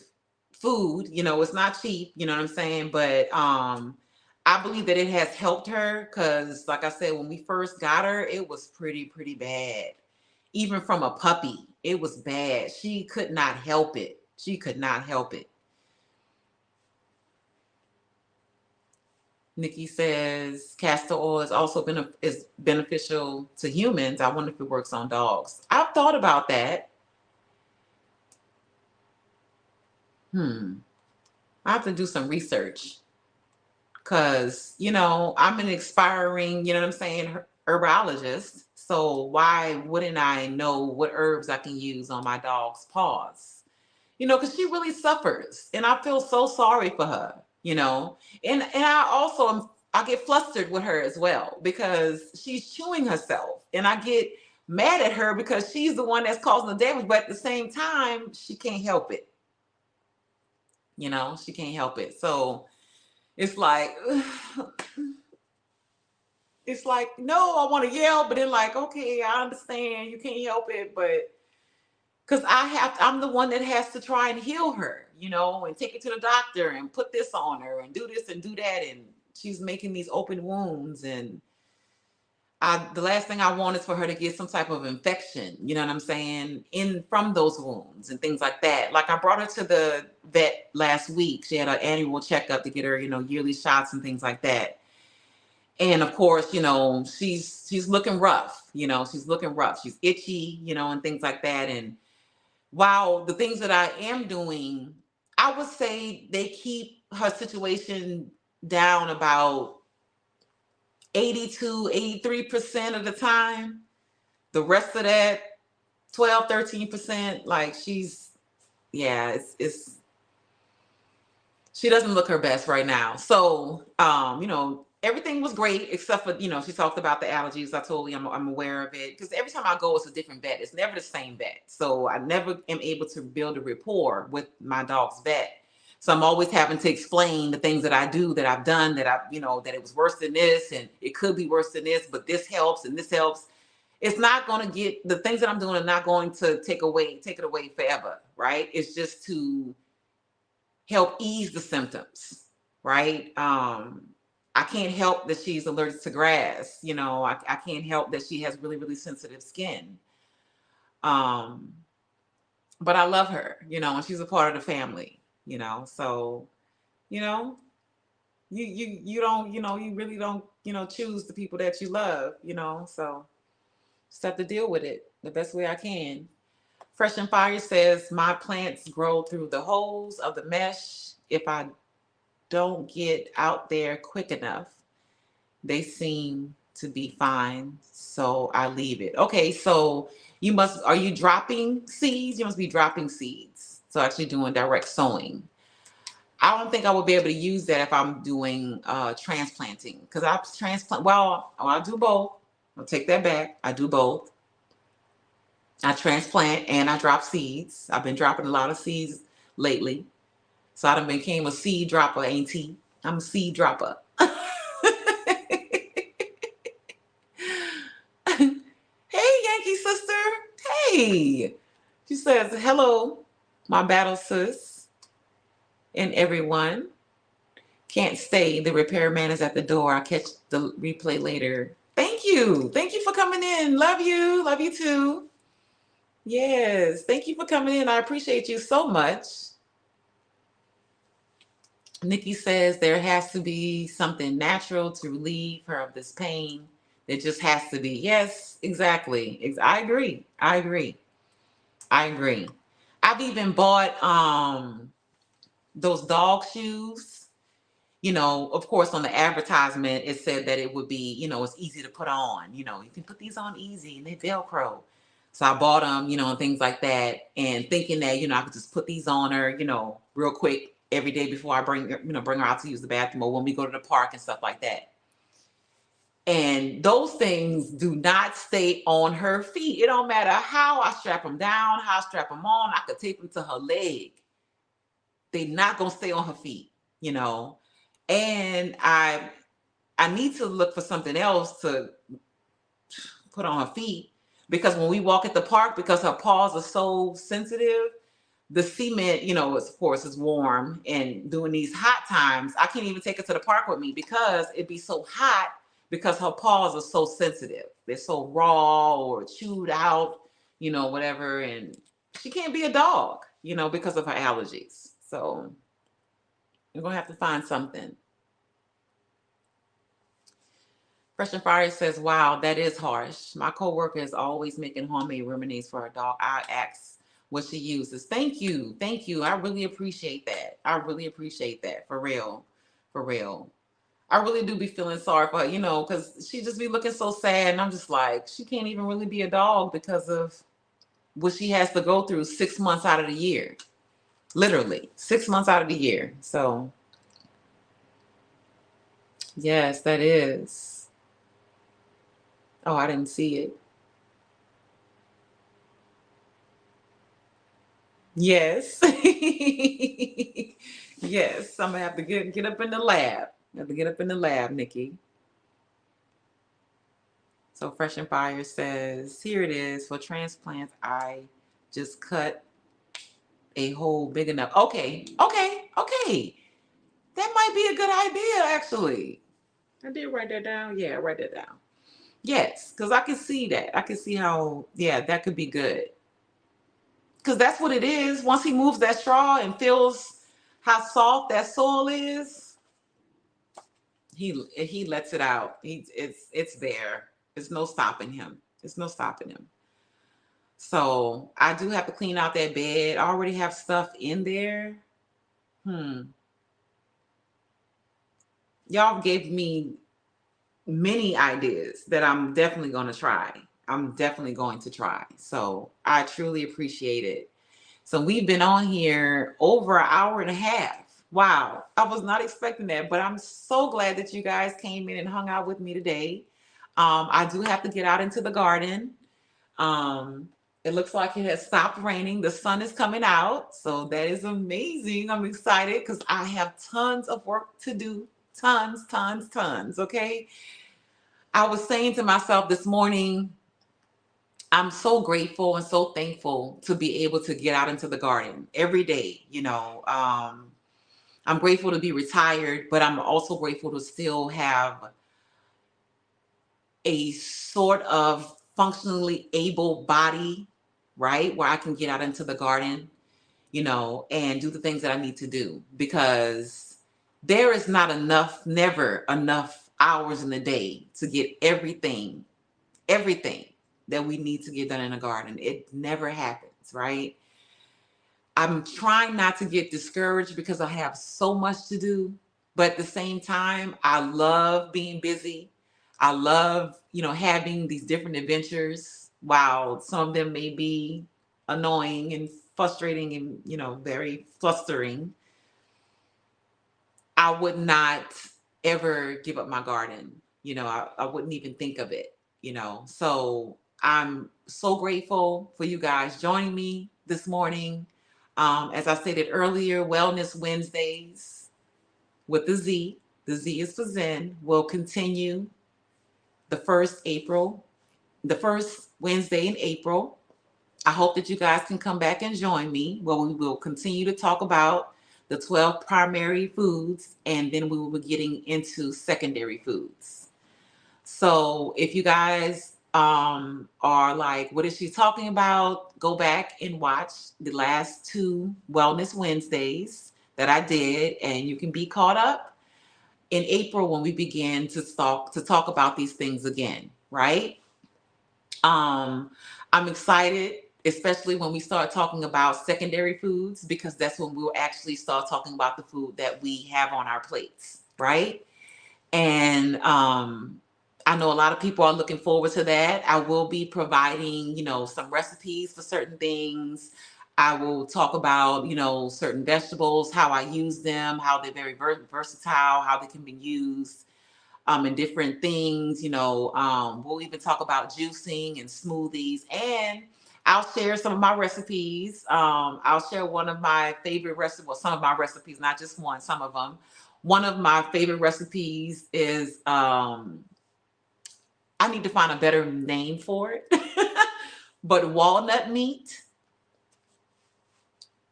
food. You know, it's not cheap. You know what I'm saying? But I believe that it has helped her because, like I said, when we first got her, it was pretty bad. Even from a puppy, it was bad. She could not help it. She could not help it. Nikki says castor oil is also is beneficial to humans. I wonder if it works on dogs. I've thought about that. I have to do some research because, you know, I'm an expiring, you know what I'm saying, herbologist. So why wouldn't I know what herbs I can use on my dog's paws? You know, because she really suffers, and I feel so sorry for her. You know, and I also I get flustered with her as well because she's chewing herself, and I get mad at her because she's the one that's causing the damage, but at the same time, she can't help it. You know, she can't help it. So it's like, it's like, no, I want to yell, but then like, okay, I understand you can't help it, but because I'm the one that has to try and heal her, you know, and take her to the doctor and put this on her and do this and do that. And she's making these open wounds. And the last thing I want is for her to get some type of infection, you know what I'm saying, from those wounds and things like that. Like I brought her to the vet last week. She had an annual checkup to get her, you know, yearly shots and things like that. And of course, you know, she's looking rough, you know, she's looking rough. She's itchy, you know, and things like that. And while the things that I am doing, I would say they keep her situation down about 82, 83% of the time. The rest of that 12, 13%, like yeah, it's she doesn't look her best right now. So, you know, everything was great except for, you know, she talked about the allergies. I told you I'm aware of it because every time I go, it's a different vet. It's never the same vet. So I never am able to build a rapport with my dog's vet. So I'm always having to explain the things that I do, that I've done, that you know, that it was worse than this and it could be worse than this, but this helps and this helps. It's not going to get, the things that I'm doing are not going to take it away forever, right? It's just to help ease the symptoms, right? I can't help that she's allergic to grass. You know, I can't help that she has really, really sensitive skin. But I love her, you know, and she's a part of the family, you know. So, you know, you don't, you know, you really don't, you know, choose the people that you love, you know. So just have to deal with it the best way I can. Fresh and Fire says my plants grow through the holes of the mesh. If I don't get out there quick enough, they seem to be fine, so I leave it. Okay, so are you dropping seeds? You must be dropping seeds. So actually doing direct sowing. I don't think I would be able to use that if I'm doing transplanting, because I transplant. Well, I do both. I'll take that back. I do both. I transplant and I drop seeds. I've been dropping a lot of seeds lately. So I done became a seed dropper, ain't he? I'm a seed dropper. Hey, Yankee sister. Hey. She says, hello, my battle sis and everyone. Can't stay. The repairman is at the door. I'll catch the replay later. Thank you. Thank you for coming in. Love you. Love you too. Yes. Thank you for coming in. I appreciate you so much. Nikki says there has to be something natural to relieve her of this pain. There just has to be. Yes, exactly. I agree. I agree. I agree. I've even bought those dog shoes. Of course, on the advertisement, it said that it would be, it's easy to put on. You can put these on easy and they Velcro. So I bought them, and things like that. And thinking that, I could just put these on her, real quick every day before I bring her out to use the bathroom or when we go to the park and stuff like that. And those things do not stay on her feet. It don't matter how I strap them down, how I strap them on. I could tape them to her leg. They're not going to stay on her feet, And I need to look for something else to put on her feet, because when we walk at the park, because her paws are so sensitive, the cement, of course, is warm. And during these hot times, I can't even take her to the park with me because it'd be so hot, because her paws are so sensitive. They're so raw or chewed out, whatever. And she can't be a dog, because of her allergies. So we're going to have to find something. Fresh and Fire says, wow, that is harsh. My coworker is always making homemade remedies for her dog. I ask what she uses. Thank you. Thank you. I really appreciate that. I really appreciate that. For real. For real. I really do be feeling sorry for her, because she just be looking so sad. And I'm just like, she can't even really be a dog because of what she has to go through 6 months out of the year. Literally 6 months out of the year. So, yes, that is. Oh, I didn't see it. Yes. Yes, I'm gonna have to get up in the lab. I have to get up in the lab, Nikki. So Fresh and Fire says, here it is. For transplants, I just cut a hole big enough. Okay. That might be a good idea, actually. I did write that down. Yeah, write that down. Yes, because I can see that. I can see how, that could be good. Because that's what it is. Once he moves that straw and feels how soft that soil is, he lets it out. It's there. There's no stopping him. There's no stopping him. So I do have to clean out that bed. I already have stuff in there. Y'all gave me many ideas that I'm definitely going to try. I'm definitely going to try. So I truly appreciate it. So we've been on here over an hour and a half. Wow. I was not expecting that, but I'm so glad that you guys came in and hung out with me today. I do have to get out into the garden. It looks like it has stopped raining. The sun is coming out. So that is amazing. I'm excited because I have tons of work to do. Tons. Okay. I was saying to myself this morning, I'm so grateful and so thankful to be able to get out into the garden every day. I'm grateful to be retired, but I'm also grateful to still have a sort of functionally able body, right? Where I can get out into the garden, and do the things that I need to do, because there is not enough, never enough hours in the day to get everything that we need to get done in a garden. It never happens, right? I'm trying not to get discouraged because I have so much to do. But at the same time, I love being busy. I love, having these different adventures. While some of them may be annoying and frustrating and, very flustering, I would not ever give up my garden. I wouldn't even think of it. So I'm so grateful for you guys joining me this morning. As I stated earlier, Wellness Wednesdays with the Z is for Zen, will continue the first April, the first Wednesday in April. I hope that you guys can come back and join me where we will continue to talk about the 12 primary foods, and then we will be getting into secondary foods. So if you guys are like, what is she talking about? Go back and watch the last two Wellness Wednesdays that I did, and you can be caught up in April when we begin to talk about these things again, right? Um, I'm excited, especially when we start talking about secondary foods, because that's when we'll actually start talking about the food that we have on our plates, right? And I know a lot of people are looking forward to that. I will be providing, some recipes for certain things. I will talk about, certain vegetables, how I use them, how they're very versatile, how they can be used and different things. We'll even talk about juicing and smoothies, and I'll share some of my recipes. I'll share one of my favorite recipes, well, some of my recipes, not just one, some of them. One of my favorite recipes is, I need to find a better name for it, but walnut meat.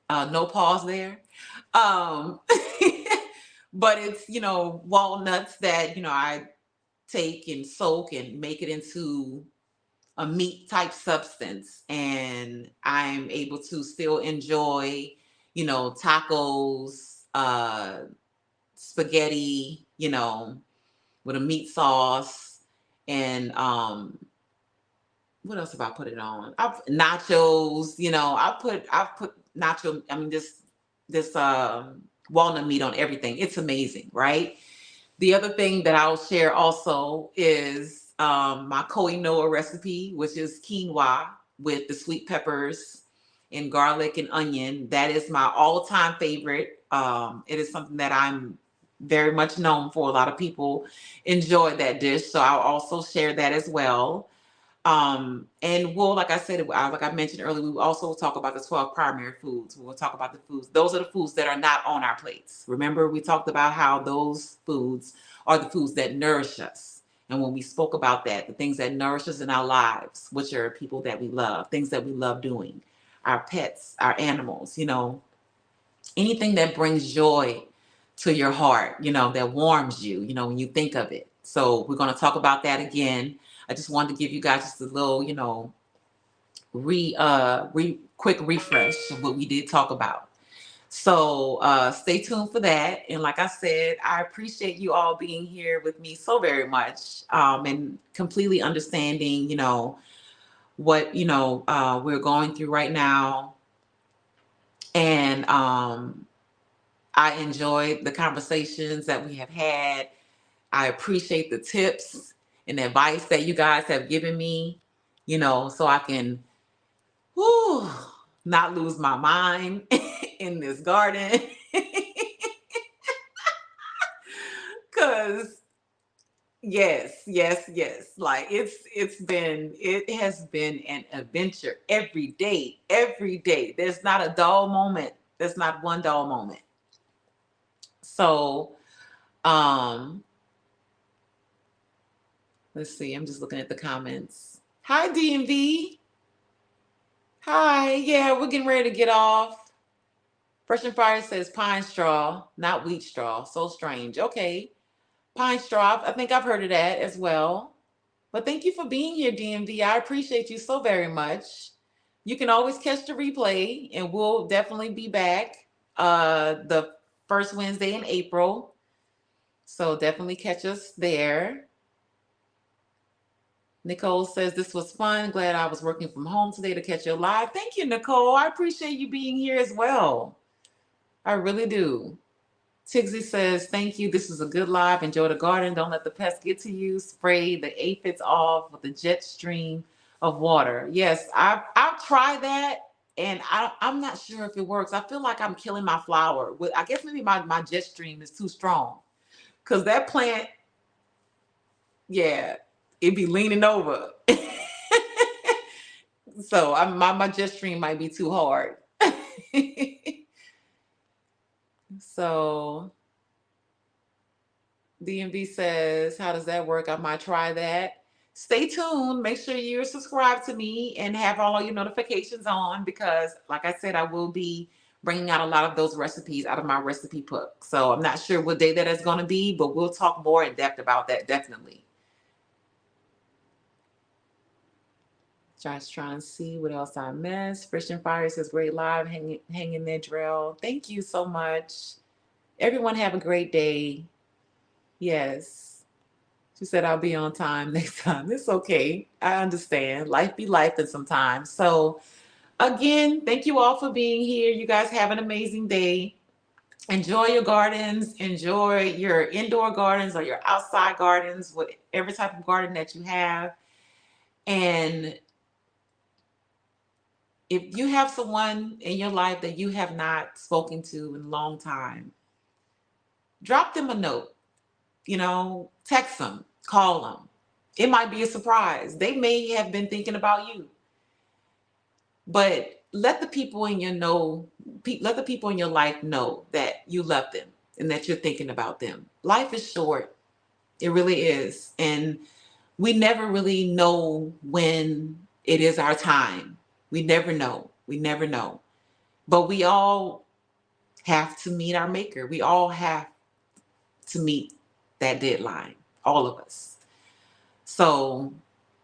No pause there. Um, but it's, walnuts that, I take and soak and make it into a meat type substance, and I'm able to still enjoy, tacos, spaghetti, with a meat sauce, and what else have I put it on? I've nachos, I've put nacho, I mean this walnut meat on everything. It's amazing, right? The other thing that I'll share also is my quinoa recipe, which is quinoa with the sweet peppers and garlic and onion. That is my all-time favorite. It is something that I'm very much known for. A lot of people enjoy that dish, so I'll also share that as well. And we'll, like I said, like I mentioned earlier, we will also talk about the 12 primary foods. We'll talk about the foods. Those are the foods that are not on our plates. Remember, we talked about how those foods are the foods that nourish us. And when we spoke about that, the things that nourish us in our lives, which are people that we love, things that we love doing, our pets, our animals, anything that brings joy to your heart, that warms you, when you think of it. So we're going to talk about that again. I just wanted to give you guys just a little, quick refresh of what we did talk about. So stay tuned for that. And like I said, I appreciate you all being here with me so very much, and completely understanding, what, we're going through right now. And I enjoyed the conversations that we have had. I appreciate the tips and advice that you guys have given me, so I can not lose my mind in this garden. Cause yes, yes, yes. Like it has been an adventure every day, every day. There's not a dull moment. There's not one dull moment. So, um, let's see. I'm just looking at the comments. Hi, DMV. Hi. Yeah, we're getting ready to get off. Fresh and Fire says pine straw, not wheat straw. So strange. Okay. Pine straw. I think I've heard of that as well. But thank you for being here, DMV. I appreciate you so very much. You can always catch the replay, and we'll definitely be back the first Wednesday in April. So definitely catch us there. Nicole says this was fun. Glad I was working from home today to catch your live. Thank you, Nicole. I appreciate you being here as well. I really do. Tigsy says, thank you. This is a good live. Enjoy the garden. Don't let the pests get to you. Spray the aphids off with a jet stream of water. Yes, I've tried that. And I'm not sure if it works. I feel like I'm killing my flower. I guess maybe my jet stream is too strong. Because that plant, yeah, it be leaning over. So my jet stream might be too hard. So DMV says, how does that work? I might try that. Stay tuned. Make sure you're subscribed to me and have all of your notifications on because, like I said, I will be bringing out a lot of those recipes out of my recipe book. So I'm not sure what day that is going to be, but we'll talk more in depth about that definitely. Just trying to see what else I missed. Fresh and Fire says, great live. Hang in there, Drell. Thank you so much. Everyone have a great day. Yes. She said, I'll be on time next time. It's okay. I understand. Life be life and sometimes. So, again, thank you all for being here. You guys have an amazing day. Enjoy your gardens. Enjoy your indoor gardens or your outside gardens, whatever type of garden that you have. And if you have someone in your life that you have not spoken to in a long time, drop them a note, text them, call them. It might be a surprise. They may have been thinking about you. But let the people in your life know that you love them and that you're thinking about them. Life is short. It really is. And we never really know when it is our time. We never know. We never know. But we all have to meet our maker. We all have to meet that deadline. All of us. So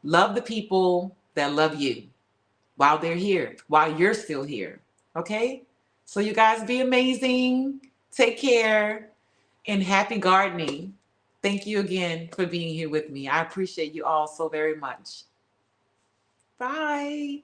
love the people that love you while they're here, while you're still here. Okay? So you guys be amazing. Take care and happy gardening. Thank you again for being here with me. I appreciate you all so very much. Bye.